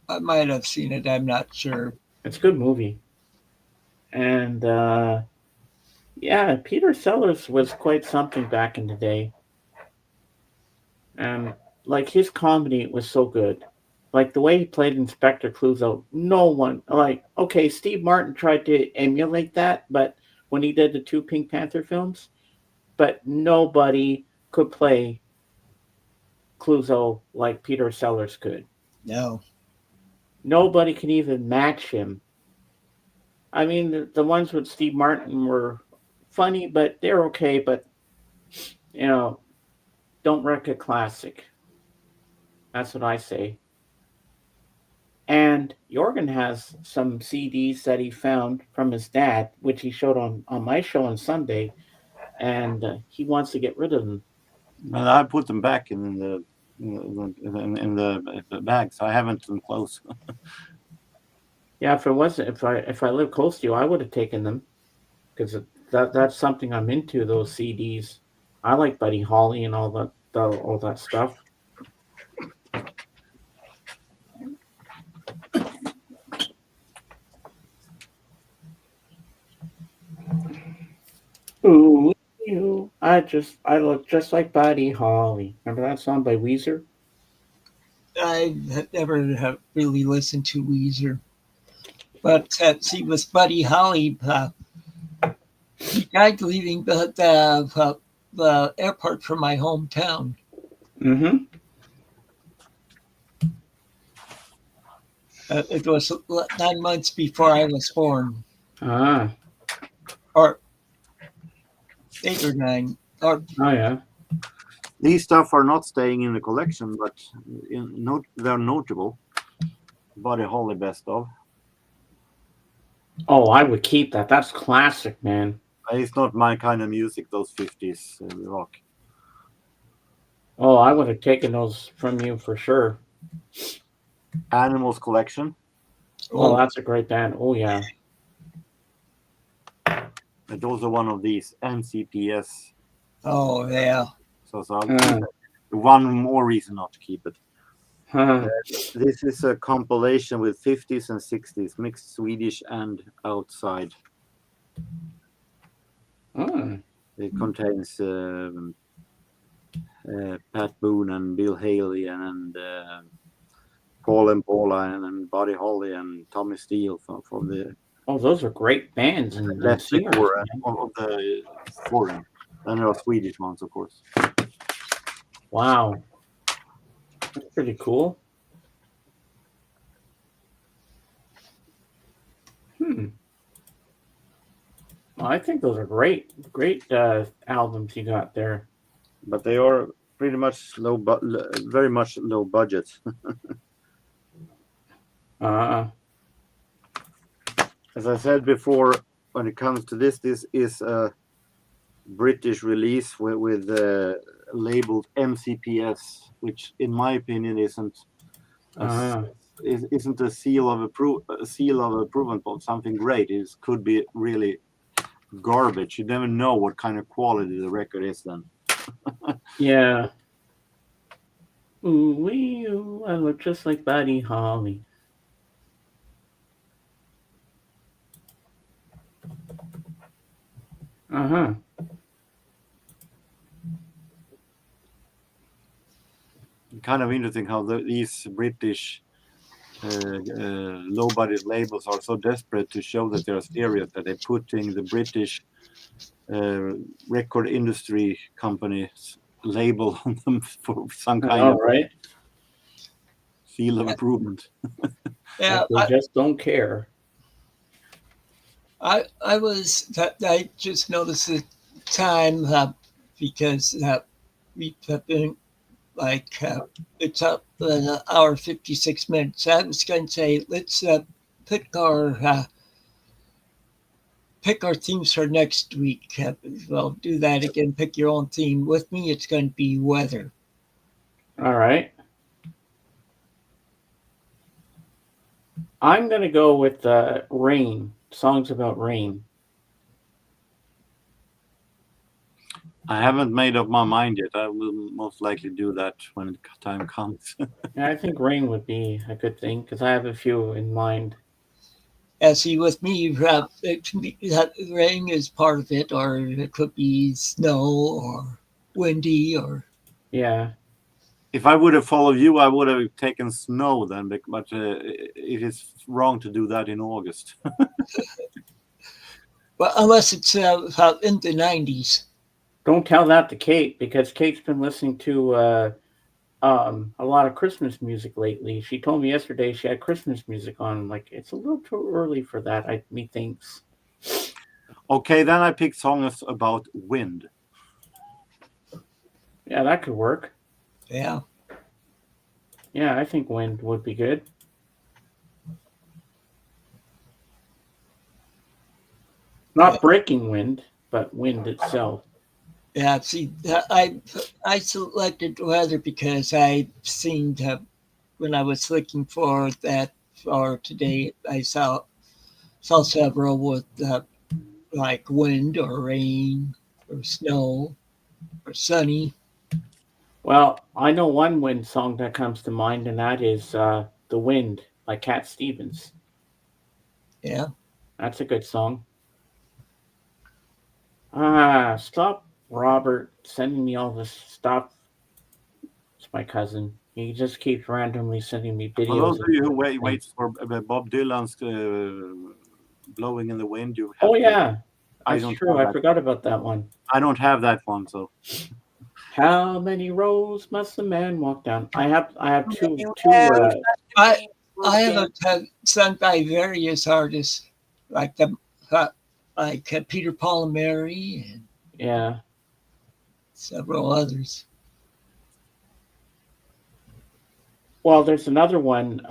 I might have seen it. I'm not sure. It's a good movie. And yeah, Peter Sellers was quite something back in the day. And like his comedy was so good. Like the way he played Inspector Clouseau, no one like okay, Steve Martin tried to emulate that, but when he did the two Pink Panther films, but nobody could play Clouseau like Peter Sellers could. No. Nobody can even match him. I mean, the ones with Steve Martin were funny, but they're okay. But you know, don't wreck a classic. That's what I say. And Jorgen has some CDs that he found from his dad, which he showed on my show on Sunday, and he wants to get rid of them. And I put them back in the bag, so I haven't them close. Yeah, if I live close to you, I would have taken them because that's something I'm into. Those CDs, I like Buddy Holly and all that stuff. Ooh, you! I look just like Buddy Holly. Remember that song by Weezer? I have never have really listened to Weezer. But see, with Buddy Holly, he died leaving the airport from my hometown. Mm-hmm. It was 9 months before I was born, Ah, or 8 or 9. Or oh yeah. These stuff are not staying in the collection, but they're notable. Buddy Holly best of. Oh, I would keep that. That's classic, man. It's not my kind of music, those 50s rock. Oh, I would have taken those from you for sure. Animals collection. Oh, that's a great band. Oh yeah. It's also one of these NCPS. oh yeah. So I'll keep it. One more reason not to keep it. Huh. This is a compilation with 50s and 60s, mixed Swedish and outside. Oh. It contains Pat Boone and Bill Haley and Paul and Paula and Buddy Holly and Tommy Steele from the Oh, those are great bands and Let's singers. of the foreign. And there are Swedish ones, of course. Wow, that's pretty cool. Hmm. I think those are great albums you got there. But they are pretty much very much low budget. Uh, As I said before, when it comes to this is a British release with labeled MCPS, which, in my opinion, isn't a seal of approval of something great. It could be really garbage. You never know what kind of quality the record is then. yeah. Ooh, wee, ooh, I look just like Buddy Holly. Uh-huh. Kind of interesting how these British low budget labels are so desperate to show that they're serious that they're putting the British record industry companies label on them for some kind of right? seal of improvement. Yeah, They just don't care. I just noticed the time because we have been like it's up an hour 56 minutes. I was going to say let's pick our uh, pick our themes for next week. Well, do that again. Pick your own theme. With me, it's going to be weather. All right. I'm going to go with rain, songs about rain. I haven't made up my mind yet. I will most likely do that when the time comes. Yeah, I think rain would be a good thing because I have a few in mind. See, with me, it can be that rain is part of it, or it could be snow or windy, or Yeah. If I would have followed you, I would have taken snow then, but it is wrong to do that in August. well, unless it's in the 90s. Don't tell that to Kate because Kate's been listening to a lot of Christmas music lately. She told me yesterday she had Christmas music on. Like it's a little too early for that. Methinks. Okay, then I picked songs about wind. Yeah, that could work. Yeah. Yeah, I think wind would be good. Not breaking wind, but wind itself. Yeah, see, I selected weather because I seen when I was looking for that for today, I saw several with like wind or rain or snow or sunny. Well, I know one wind song that comes to mind, and that is "The Wind" by Cat Stevens. Yeah, That's a good song. Stop, Robert, sending me all this stuff. It's my cousin. He just keeps randomly sending me For those videos. of you who wait for Bob Dylan's "Blowing in the Wind," you have Oh yeah, I that's don't true. have I that. forgot about that one. I don't have that one, so How many rows must a man walk down? I have two. I have sung by various artists like uh, Peter Paul and Mary and Yeah. several others. Well, there's another one,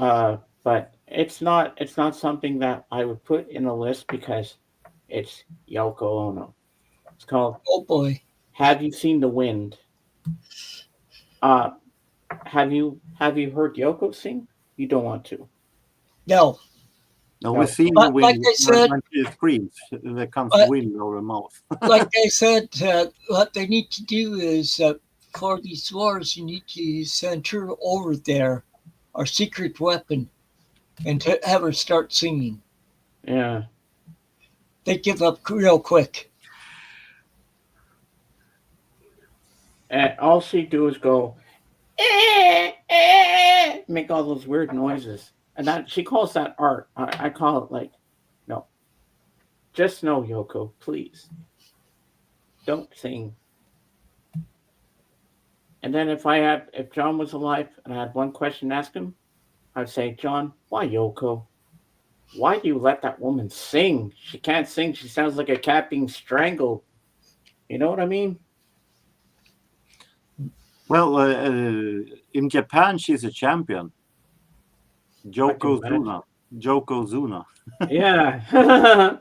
but it's not something that I would put in a list because it's Yoko Ono. It's called Oh boy, "Have You Seen the Wind?" Uh, have you heard Yoko sing? You don't want to. no, no, No. we see the but like wind I said, when she screams. There comes but wind over her mouth. like I said, what they need to do is for these wars, you need to send her over there, our secret weapon, and to have her start singing. Yeah. They give up real quick. And all she do is go make all those weird noises, and that she calls that art. I call it like, no, just no, Yoko, please don't sing. And then if John was alive and I had one question to ask him, I'd say, John, why Yoko? why do you let that woman sing? She can't sing. She sounds like a cat being strangled. You know what I mean? Well, in Japan, she's a champion. I can imagine. Yokozuna. Yeah.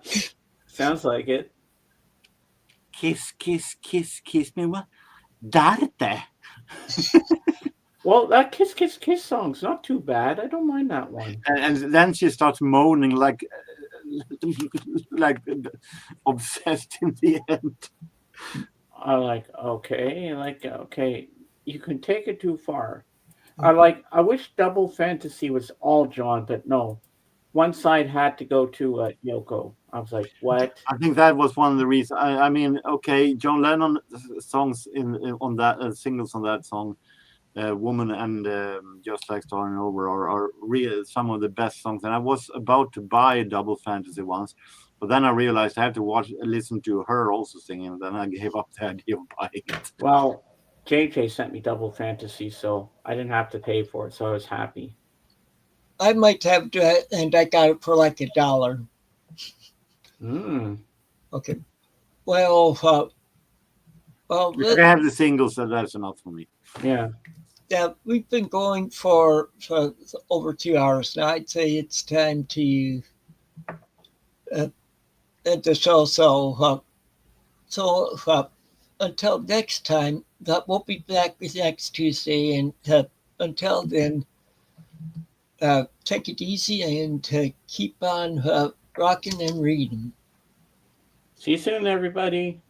Sounds like it. Kiss, kiss, kiss, kiss me. What? Darte. Well, that Kiss Kiss Kiss song's not too bad. I don't mind that one. And then she starts moaning like obsessed in the end. I okay, you can take it too far. I wish Double Fantasy was all John, but no. One side had to go to Yoko. I was like, what? I think that was one of the reasons. I mean, okay, John Lennon songs on that singles on that song, "Woman" and "Just Like Starting Over" are real some of the best songs. And I was about to buy Double Fantasy once, but then I realized I had to listen to her also singing. Then I gave up the idea of buying it. Well, JJ sent me Double Fantasy, so I didn't have to pay for it, so I was happy. I might have to, and I got it for like $1. Okay. Well, If I have the singles, so that's enough for me. Yeah. yeah, we've been going for over 2 hours now. I'd say it's time to end the show. So until next time, we'll be back next Tuesday. And until then, take it easy and keep on rocking and reading. See you soon, everybody.